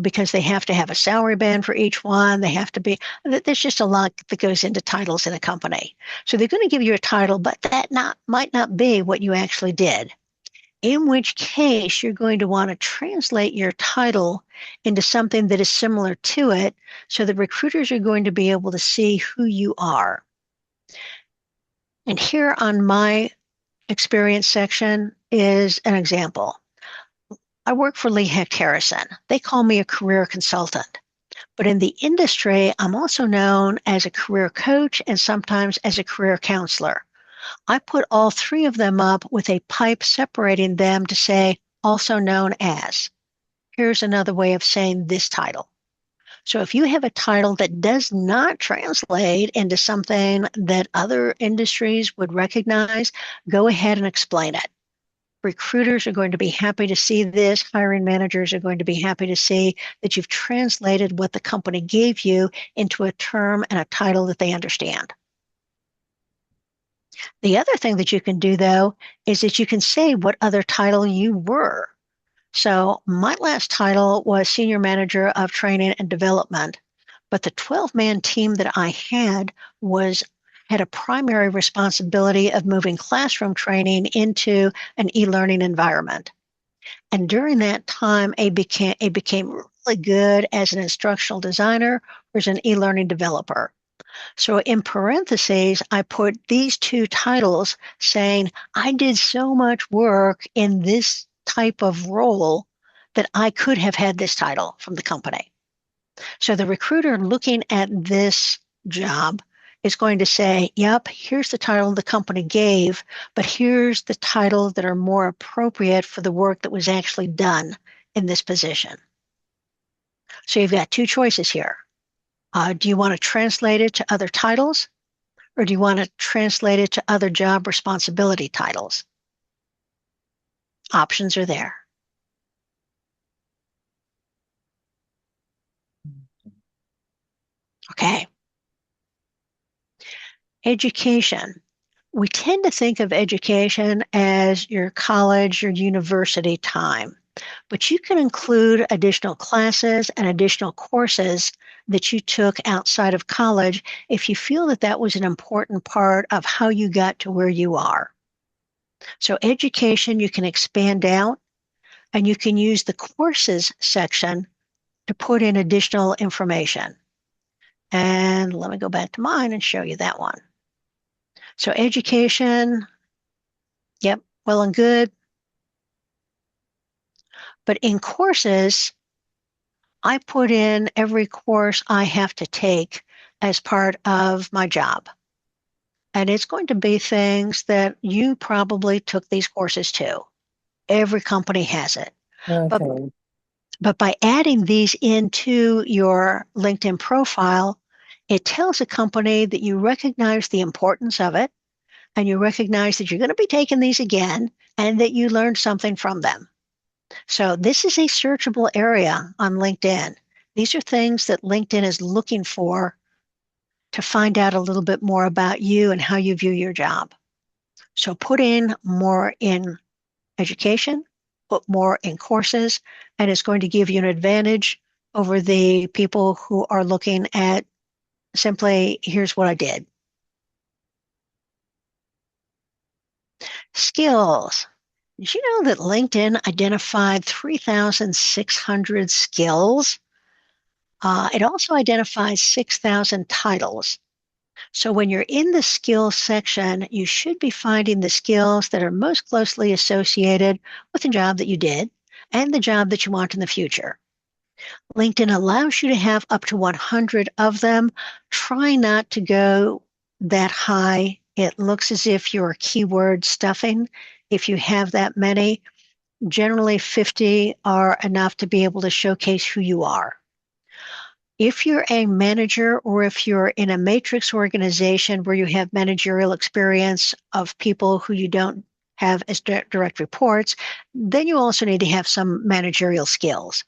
because they have to have a salary band for each one. There's just a lot that goes into titles in a company. So they're going to give you a title, but that might not be what you actually did. In which case, you're going to want to translate your title into something that is similar to it, so the recruiters are going to be able to see who you are. And here on my experience section is an example. I work for Lee Hecht Harrison. They call me a career consultant. But in the industry, I'm also known as a career coach and sometimes as a career counselor. I put all three of them up with a pipe separating them to say, also known as. Here's another way of saying this title. So if you have a title that does not translate into something that other industries would recognize, go ahead and explain it. Recruiters are going to be happy to see this. Hiring managers are going to be happy to see that you've translated what the company gave you into a term and a title that they understand. The other thing that you can do, though, is that you can say what other title you were. So my last title was Senior Manager of Training and Development, but the 12-man team that I had had a primary responsibility of moving classroom training into an e-learning environment. And during that time, I became really good as an instructional designer or as an e-learning developer. So in parentheses, I put these two titles saying, I did so much work in this type of role that I could have had this title from the company. So the recruiter looking at this job is going to say, yep, here's the title the company gave, but here's the titles that are more appropriate for the work that was actually done in this position. So you've got two choices here. Do you want to translate it to other titles, or do you want to translate it to other job responsibility titles? Options are there. Okay. Education. We tend to think of education as your college or university time, but you can include additional classes and additional courses that you took outside of college if you feel that that was an important part of how you got to where you are. So education, you can expand out, and you can use the courses section to put in additional information. And let me go back to mine and show you that one. So education, yep, well and good. But in courses, I put in every course I have to take as part of my job. And it's going to be things that you probably took these courses too. Every company has it. Okay. But by adding these into your LinkedIn profile, it tells a company that you recognize the importance of it, and you recognize that you're going to be taking these again, and that you learned something from them. So this is a searchable area on LinkedIn. These are things that LinkedIn is looking for to find out a little bit more about you and how you view your job. So put in more in education, put more in courses, and it's going to give you an advantage over the people who are looking at simply, here's what I did. Skills. Did you know that LinkedIn identified 3,600 skills? It also identifies 6,000 titles. So when you're in the skills section, you should be finding the skills that are most closely associated with the job that you did and the job that you want in the future. LinkedIn allows you to have up to 100 of them. Try not to go that high. It looks as if you're keyword stuffing. If you have that many, generally 50 are enough to be able to showcase who you are. If you're a manager, or if you're in a matrix organization where you have managerial experience of people who you don't have as direct reports, then you also need to have some managerial skills,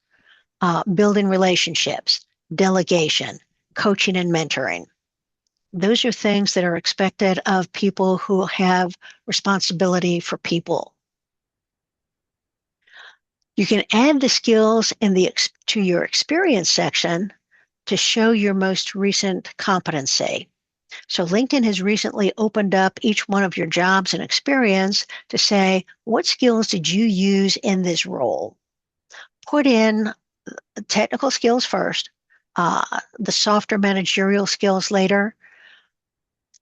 building relationships, delegation, coaching and mentoring. Those are things that are expected of people who have responsibility for people. You can add the skills in to your experience section to show your most recent competency. So LinkedIn has recently opened up each one of your jobs and experience to say, what skills did you use in this role? Put in technical skills first, the softer managerial skills later.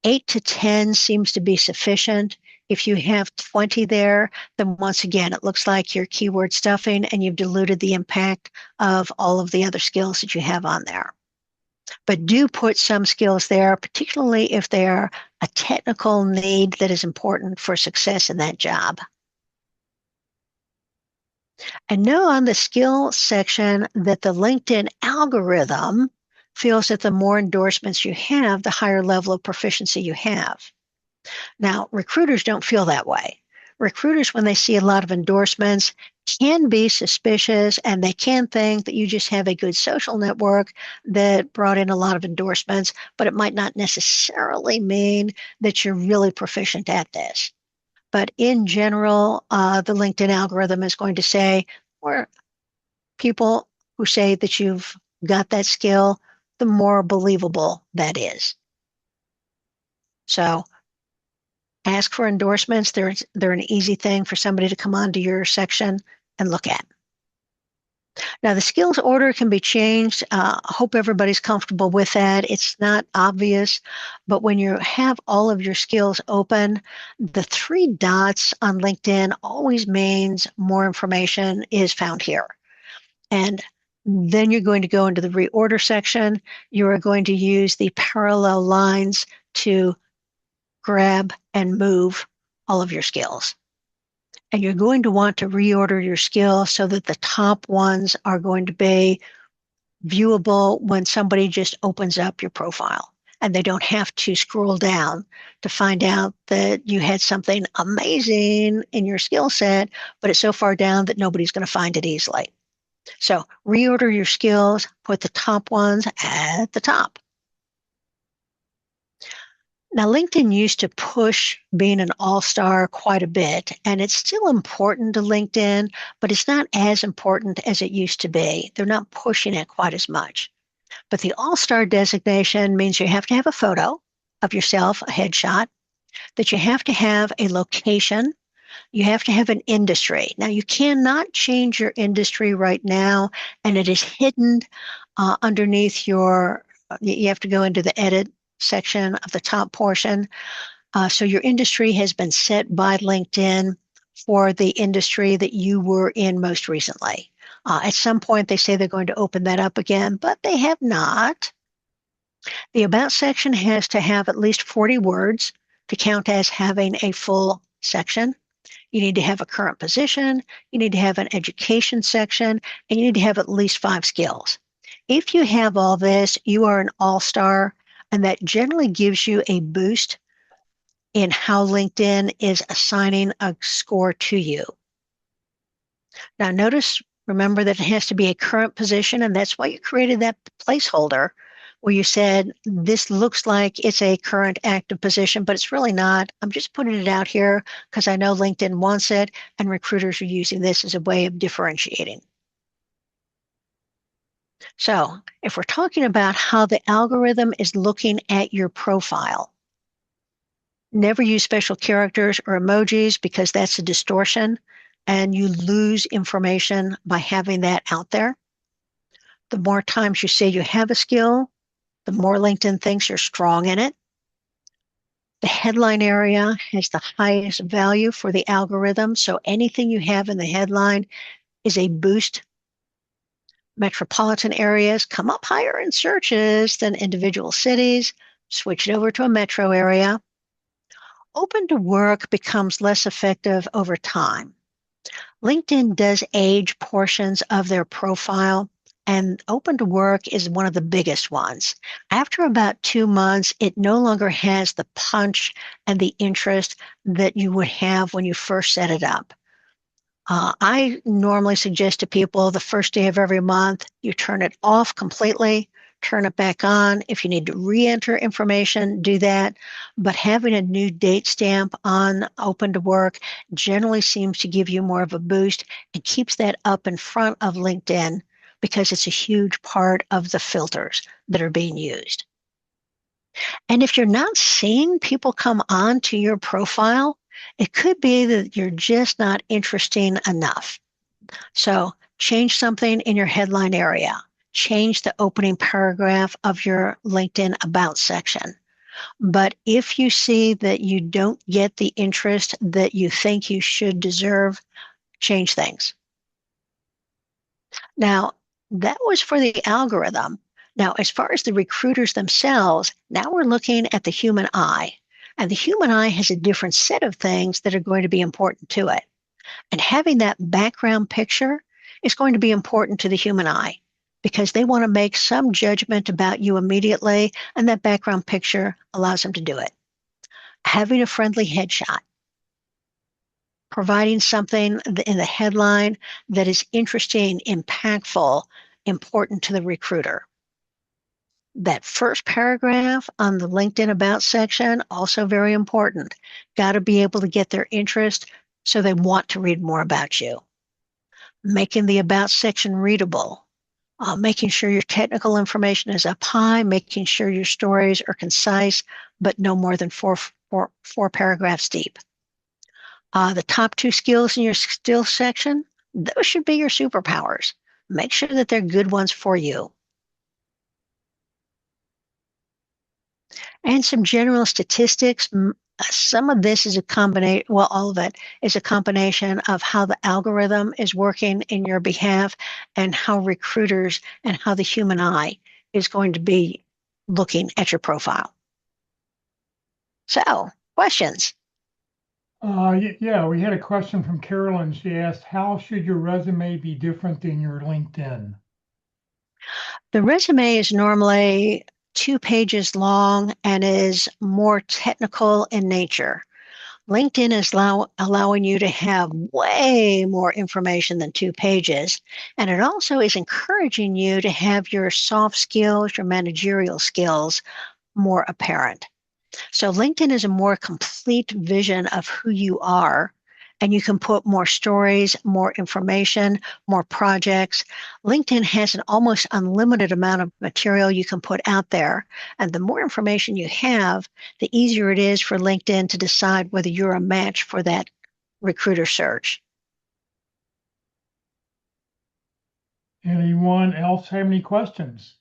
8 to 10 seems to be sufficient. If you have 20 there, then once again, it looks like you're keyword stuffing and you've diluted the impact of all of the other skills that you have on there. But do put some skills there, particularly if they're a technical need that is important for success in that job. And know on the skill section that the LinkedIn algorithm feels that the more endorsements you have, the higher level of proficiency you have. Now, recruiters don't feel that way. Recruiters, when they see a lot of endorsements, can be suspicious, and they can think that you just have a good social network that brought in a lot of endorsements, but it might not necessarily mean that you're really proficient at this. But in general, the LinkedIn algorithm is going to say, or people who say that you've got that skill, the more believable that is. So ask for endorsements. They're an easy thing for somebody to come onto your section and look at. Now, the skills order can be changed. I hope everybody's comfortable with that. It's not obvious, but when you have all of your skills open, the three dots on LinkedIn always means more information is found here. And then you're going to go into the reorder section. You are going to use the parallel lines to grab and move all of your skills. And you're going to want to reorder your skills so that the top ones are going to be viewable when somebody just opens up your profile and they don't have to scroll down to find out that you had something amazing in your skill set, but it's so far down that nobody's going to find it easily. So reorder your skills, put the top ones at the top. Now, LinkedIn used to push being an all-star quite a bit, and it's still important to LinkedIn, but it's not as important as it used to be. They're not pushing it quite as much. But the all-star designation means you have to have a photo of yourself, a headshot, that you have to have a location, you have to have an industry. Now, you cannot change your industry right now, and it is hidden underneath you have to go into the edit section of the top portion. So your industry has been set by LinkedIn for the industry that you were in most recently. At some point, they say they're going to open that up again, but they have not. The About section has to have at least 40 words to count as having a full section. You need to have a current position, you need to have an education section, and you need to have at least 5 skills. If you have all this, you are an all-star, and that generally gives you a boost in how LinkedIn is assigning a score to you. Now remember that it has to be a current position, and that's why you created that placeholder where you said, this looks like it's a current active position, but it's really not. I'm just putting it out here because I know LinkedIn wants it, and recruiters are using this as a way of differentiating. So if we're talking about how the algorithm is looking at your profile, never use special characters or emojis because that's a distortion and you lose information by having that out there. The more times you say you have a skill, the more LinkedIn thinks you're strong in it. The headline area has the highest value for the algorithm, so anything you have in the headline is a boost. Metropolitan areas come up higher in searches than individual cities. Switch it over to a metro area. Open to work becomes less effective over time. LinkedIn does age portions of their profile, and open to work is one of the biggest ones. After about 2 months, it no longer has the punch and the interest that you would have when you first set it up. I normally suggest to people the first day of every month, you turn it off completely, turn it back on. If you need to re-enter information, do that. But having a new date stamp on open to work generally seems to give you more of a boost and keeps that up in front of LinkedIn because it's a huge part of the filters that are being used. And if you're not seeing people come on to your profile, it could be that you're just not interesting enough. So change something in your headline area. Change the opening paragraph of your LinkedIn About section. But if you see that you don't get the interest that you think you should deserve, change things. Now, that was for the algorithm. Now, as far as the recruiters themselves, now we're looking at the human eye. And the human eye has a different set of things that are going to be important to it. And having that background picture is going to be important to the human eye because they want to make some judgment about you immediately, and that background picture allows them to do it. Having a friendly headshot, providing something in the headline that is interesting, impactful, important to the recruiter. That first paragraph on the LinkedIn About section, also very important. Got to be able to get their interest so they want to read more about you. Making the About section readable. Making sure your technical information is up high, making sure your stories are concise, but no more than four paragraphs deep. The top 2 skills in your skills section, those should be your superpowers. make sure that they're good ones for you. And some general statistics. Some of this is a combination, well, all of it is a combination of how the algorithm is working in your behalf and how recruiters and how the human eye is going to be looking at your profile. So, questions? Yeah, we had a question from Carolyn. She asked, how should your resume be different than your LinkedIn? The resume is normally 2 pages long and is more technical in nature. LinkedIn is allowing you to have way more information than 2 pages. And it also is encouraging you to have your soft skills, your managerial skills more apparent. So LinkedIn is a more complete vision of who you are. And you can put more stories, more information, more projects. LinkedIn has an almost unlimited amount of material you can put out there. And the more information you have, the easier it is for LinkedIn to decide whether you're a match for that recruiter search. Anyone else have any questions?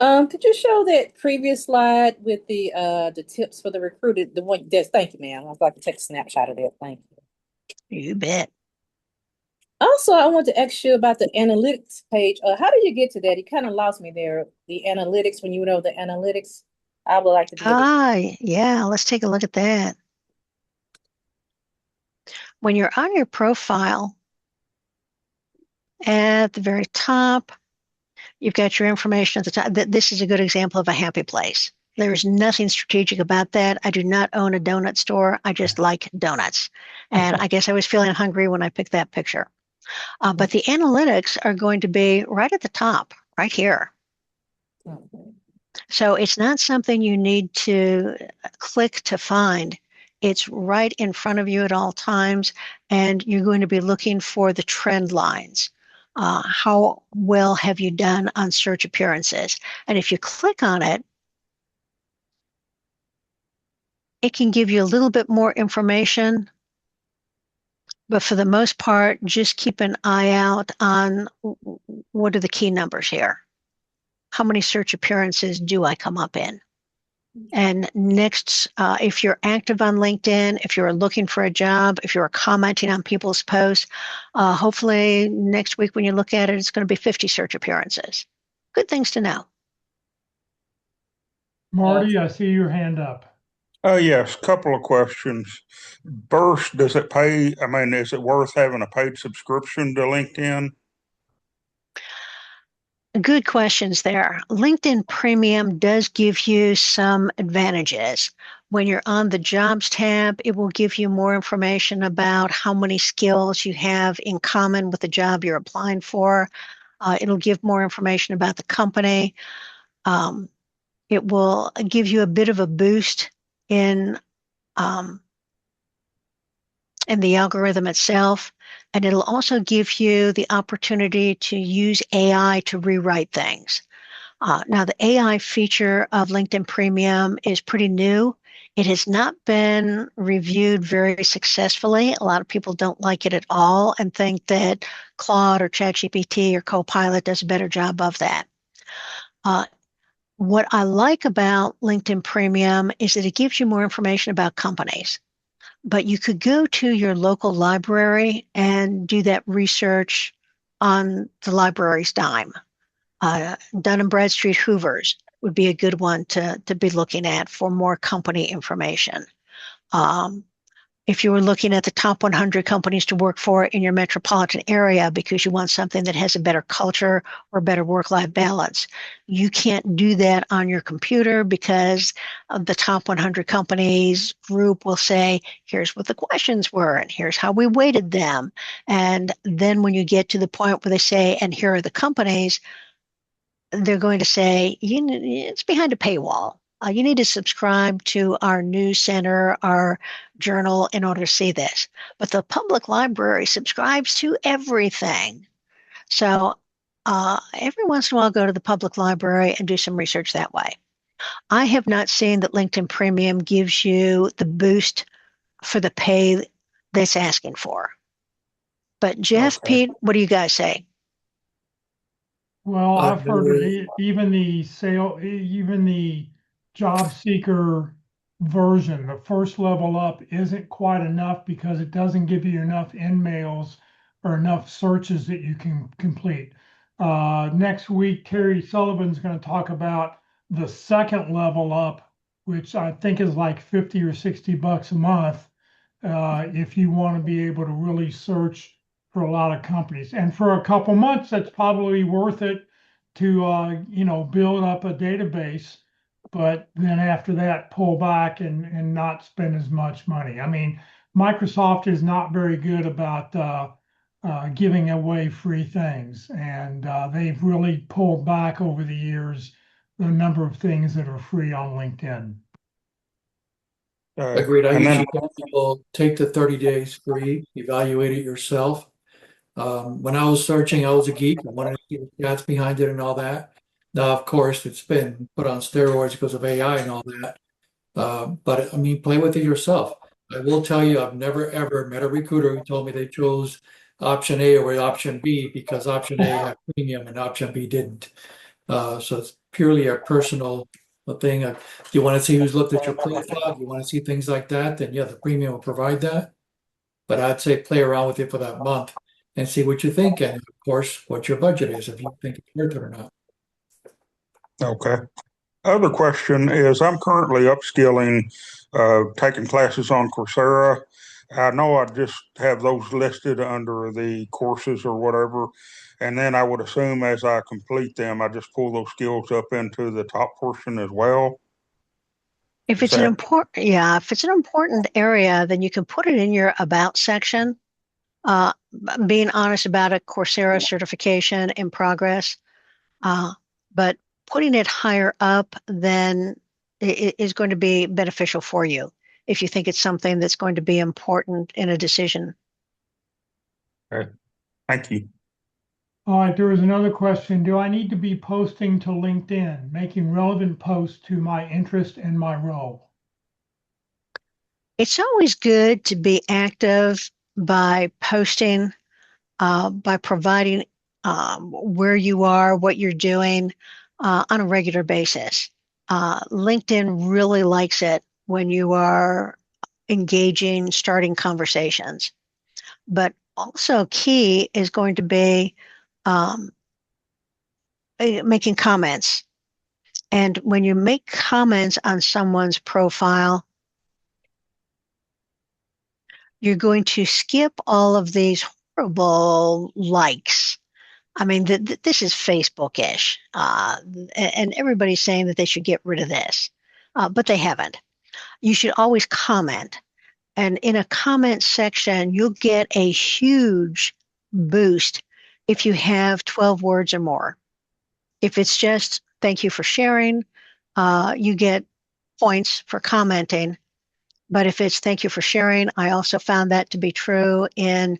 Could you show that previous slide with the tips for the recruiter? The one, yes, thank you, ma'am. I'd like to take a snapshot of that. Thank you. You bet. Also, I want to ask you about the analytics page. How do you get to that? You kind of lost me there. The analytics, when you know the analytics, I would like to Yeah, let's take a look at that. When you're on your profile, at the very top, you've got your information at the top. This is a good example of a happy place. There is nothing strategic about that. I do not own a donut store. I just like donuts. And I guess I was feeling hungry when I picked that picture. But the analytics are going to be right at the top, right here. So it's not something you need to click to find. It's right in front of you at all times, and you're going to be looking for the trend lines. How well have you done on search appearances? And if you click on it, it can give you a little bit more information, but for the most part, just keep an eye out on what are the key numbers here. How many search appearances do I come up in? And next, if you're active on LinkedIn, if you're looking for a job, if you're commenting on people's posts, hopefully next week when you look at it, it's going to be 50 search appearances. Good things to know. Marty, I see your hand up. Yes, couple of questions. First, does it pay? I mean, is it worth having a paid subscription to LinkedIn? Good questions there. LinkedIn Premium does give you some advantages. When you're on the Jobs tab, it will give you more information about how many skills you have in common with the job you're applying for. It'll give more information about the company. It will give you a bit of a boost in the algorithm itself. And it'll also give you the opportunity to use AI to rewrite things. Now, the AI feature of LinkedIn Premium is pretty new. It has not been reviewed very successfully. A lot of people don't like it at all and think that Claude or ChatGPT or Copilot does a better job of that. What I like about LinkedIn Premium is that it gives you more information about companies. But you could go to your local library and do that research on the library's dime. Dun & Bradstreet Hoovers would be a good one to be looking at for more company information. If you were looking at the top 100 companies to work for in your metropolitan area because you want something that has a better culture or better work-life balance, you can't do that on your computer because the top 100 companies group will say, here's what the questions were, and here's how we weighted them. And then when you get to the point where they say, and here are the companies, they're going to say, it's behind a paywall. You need to subscribe to our news center, our journal in order to see this. But the public library subscribes to everything. So every once in a while, go to the public library and do some research that way. I have not seen that LinkedIn Premium gives you the boost for the pay that's asking for. But Jeff, Okay. Pete, what do you guys say? Well, I've heard that Really, even the job seeker version, the first level up isn't quite enough because it doesn't give you enough InMails or enough searches that you can complete. Next week, Terry Sullivan's going to talk about the second level up, which I think is like 50 or 60 bucks a month. If you want to be able to really search for a lot of companies. And for a couple months, that's probably worth it to build up a database. But then after that, pull back and not spend as much money. I mean, Microsoft is not very good about giving away free things, and they've really pulled back over the years the number of things that are free on LinkedIn. agreed. I And then usually tell people take the 30 days free, evaluate it yourself. When I was searching, I was a geek. I wanted to see the stats behind it and all that. Now, of course, it's been put on steroids because of AI and all that. But I mean, play with it yourself. I will tell you, I've never ever met a recruiter who told me they chose option A over option B because option A had premium and option B didn't. So it's purely a personal thing. Do you want to see who's looked at your profile? Do you want to see things like that? Then yeah, the premium will provide that. But I'd say play around with it for that month and see what you think. And of course, what your budget is, if you think it's worth it or not. okay. Other question is I'm currently upskilling, taking classes on Coursera. I know I just have those listed under the courses or whatever. And then I would assume as I complete them, I just pull those skills up into the top portion as well. If Is it's an that important, yeah, if it's an important area, then you can put it in your about section. Uh, Being honest about a Coursera certification in progress, but putting it higher up then is going to be beneficial for you if you think it's something that's going to be important in a decision. okay? Thank you. All right, there was another question. Do I need to be posting to LinkedIn, making relevant posts to my interest and my role? It's always good to be active by posting, by providing where you are, what you're doing on a regular basis. LinkedIn really likes it when you are engaging, starting conversations. But also key is going to be um, making comments. And when you make comments on someone's profile, you're going to skip all of these horrible likes. I mean, this is Facebook-ish, and everybody's saying that they should get rid of this, but they haven't. You should always comment. And in a comment section, you'll get a huge boost if you have 12 words or more. If it's just thank you for sharing, you get points for commenting. But if it's thank you for sharing, I also found that to be true in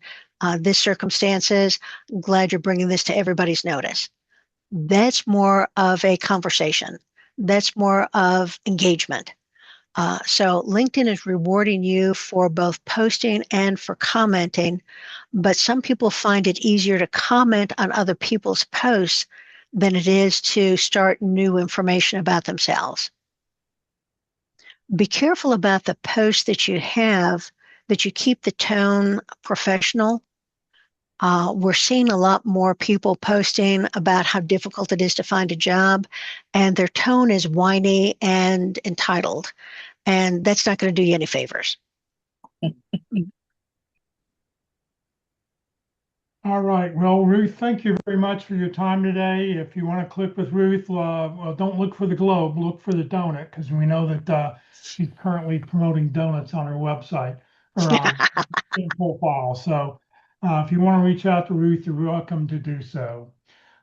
this circumstances. I'm glad you're bringing this to everybody's notice. That's more of a conversation. That's more of engagement. So LinkedIn is rewarding you for both posting and for commenting, but some people find it easier to comment on other people's posts than it is to start new information about themselves. Be careful about the posts that you have, that you keep the tone professional. We're seeing a lot more people posting about how difficult it is to find a job, and their tone is whiny and entitled. And that's not going to do you any favors. All right. Well, Ruth, thank you very much for your time today. If you want to click with Ruth, well, don't look for the globe, look for the donut, because we know that she's currently promoting donuts on her website or in profile. So if you want to reach out to Ruth, you're welcome to do so.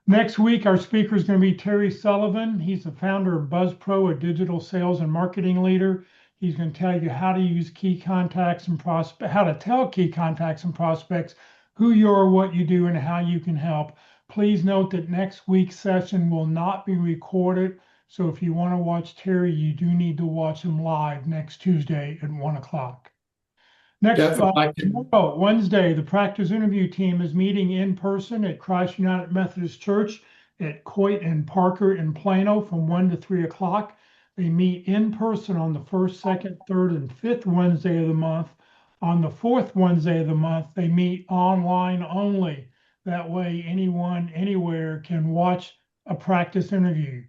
Next week, our speaker is going to be Terry Sullivan. He's the founder of BuzzPro, a digital sales and marketing leader. He's going to tell you how to use key contacts and how to tell key contacts and prospects who you are, what you do, and how you can help. Please note that next week's session will not be recorded. So if you want to watch Terry, you do need to watch him live next Tuesday at 1 o'clock. Next, Jeff, if I can, tomorrow, Wednesday, the practice interview team is meeting in person at Christ United Methodist Church at Coit and Parker in Plano from 1 to 3 o'clock. They meet in person on the first, second, third, and fifth Wednesday of the month. On the fourth Wednesday of the month, they meet online only. That way, anyone, anywhere can watch a practice interview.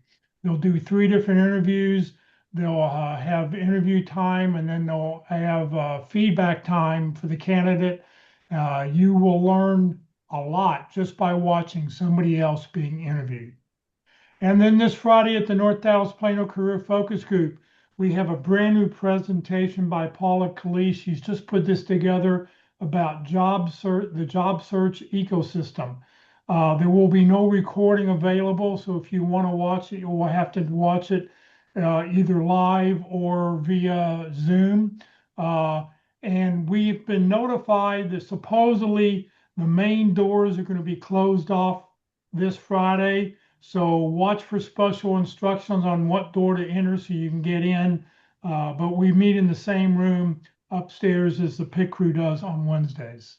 They'll do 3 different interviews. They'll have interview time, and then they'll have feedback time for the candidate. You will learn a lot just by watching somebody else being interviewed. And then this Friday at the North Dallas Plano Career Focus Group, we have a brand new presentation by Paula Calise. She's just put this together about the job search ecosystem. There will be no recording available, so if you want to watch it, you will have to watch it either live or via Zoom. And we've been notified that supposedly the main doors are going to be closed off this Friday. So watch for special instructions on what door to enter so you can get in. But we meet in the same room upstairs as the PIC crew does on Wednesdays.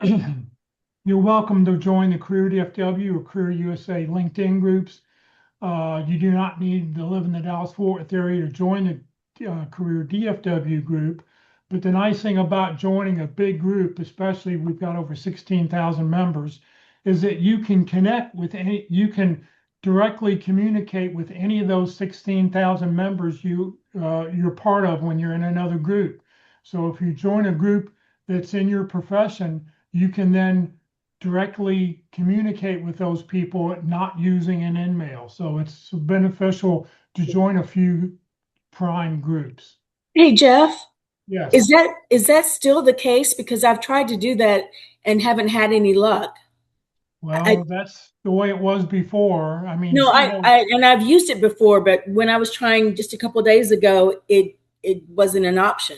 You're welcome to join the Career DFW or Career USA LinkedIn groups. You do not need to live in the Dallas-Fort Worth area to join the Career DFW group. But the nice thing about joining a big group, especially we've got over 16,000 members, is that you can connect with you can directly communicate with any of those 16,000 members you're part of when you're in another group. So if you join a group that's in your profession, you can then directly communicate with those people, not using an email. So it's beneficial to join a few prime groups. Hey, Jeff, Yes. is that still the case? Because I've tried to do that and haven't had any luck. Well, that's the way it was before. I mean, No, and I've used it before, but when I was trying just a couple of days ago, it wasn't an option.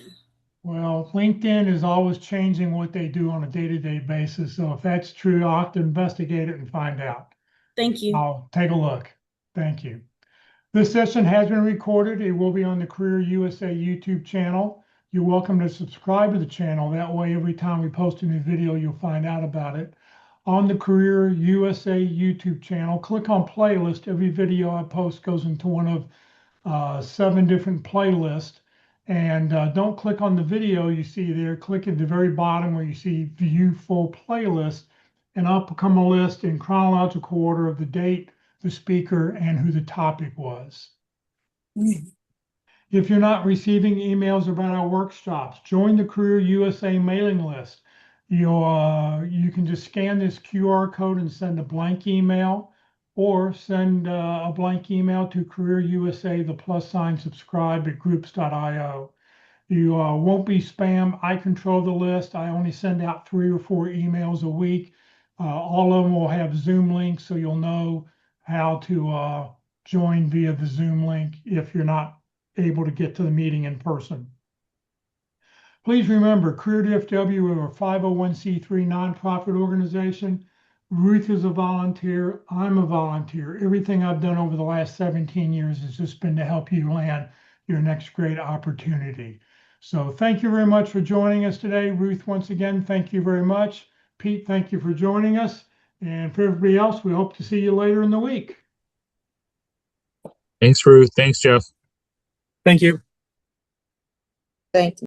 well, LinkedIn is always changing what they do on a day-to-day basis. So if that's true, I'll have to investigate it and find out. Thank you. I'll take a look. Thank you. This session has been recorded. It will be on the Career USA YouTube channel. You're welcome to subscribe to the channel. That way, every time we post a new video, you'll find out about it. On the Career USA YouTube channel, click on playlist. Every video I post goes into one of 7 different playlists. And don't click on the video you see there. Click at the very bottom where you see view full playlist, and I'll become a list in chronological order of the date, the speaker, and who the topic was. If you're not receiving emails about our workshops, join the Career USA mailing list. You can just scan this QR code and send a blank email, or send a blank email to Career USA, the + subscribe at groups.io. You won't be spam. I control the list. I only send out 3 or 4 emails a week. All of them will have Zoom links, so you'll know how to join via the Zoom link if you're not able to get to the meeting in person. Please remember, Career DFW is a 501c3 nonprofit organization. Ruth is a volunteer. I'm a volunteer. Everything I've done over the last 17 years has just been to help you land your next great opportunity. So thank you very much for joining us today. Ruth, once again, thank you very much. Pete, thank you for joining us. And for everybody else, we hope to see you later in the week. Thanks, Ruth. Thanks, Jeff. Thank you. Thank you.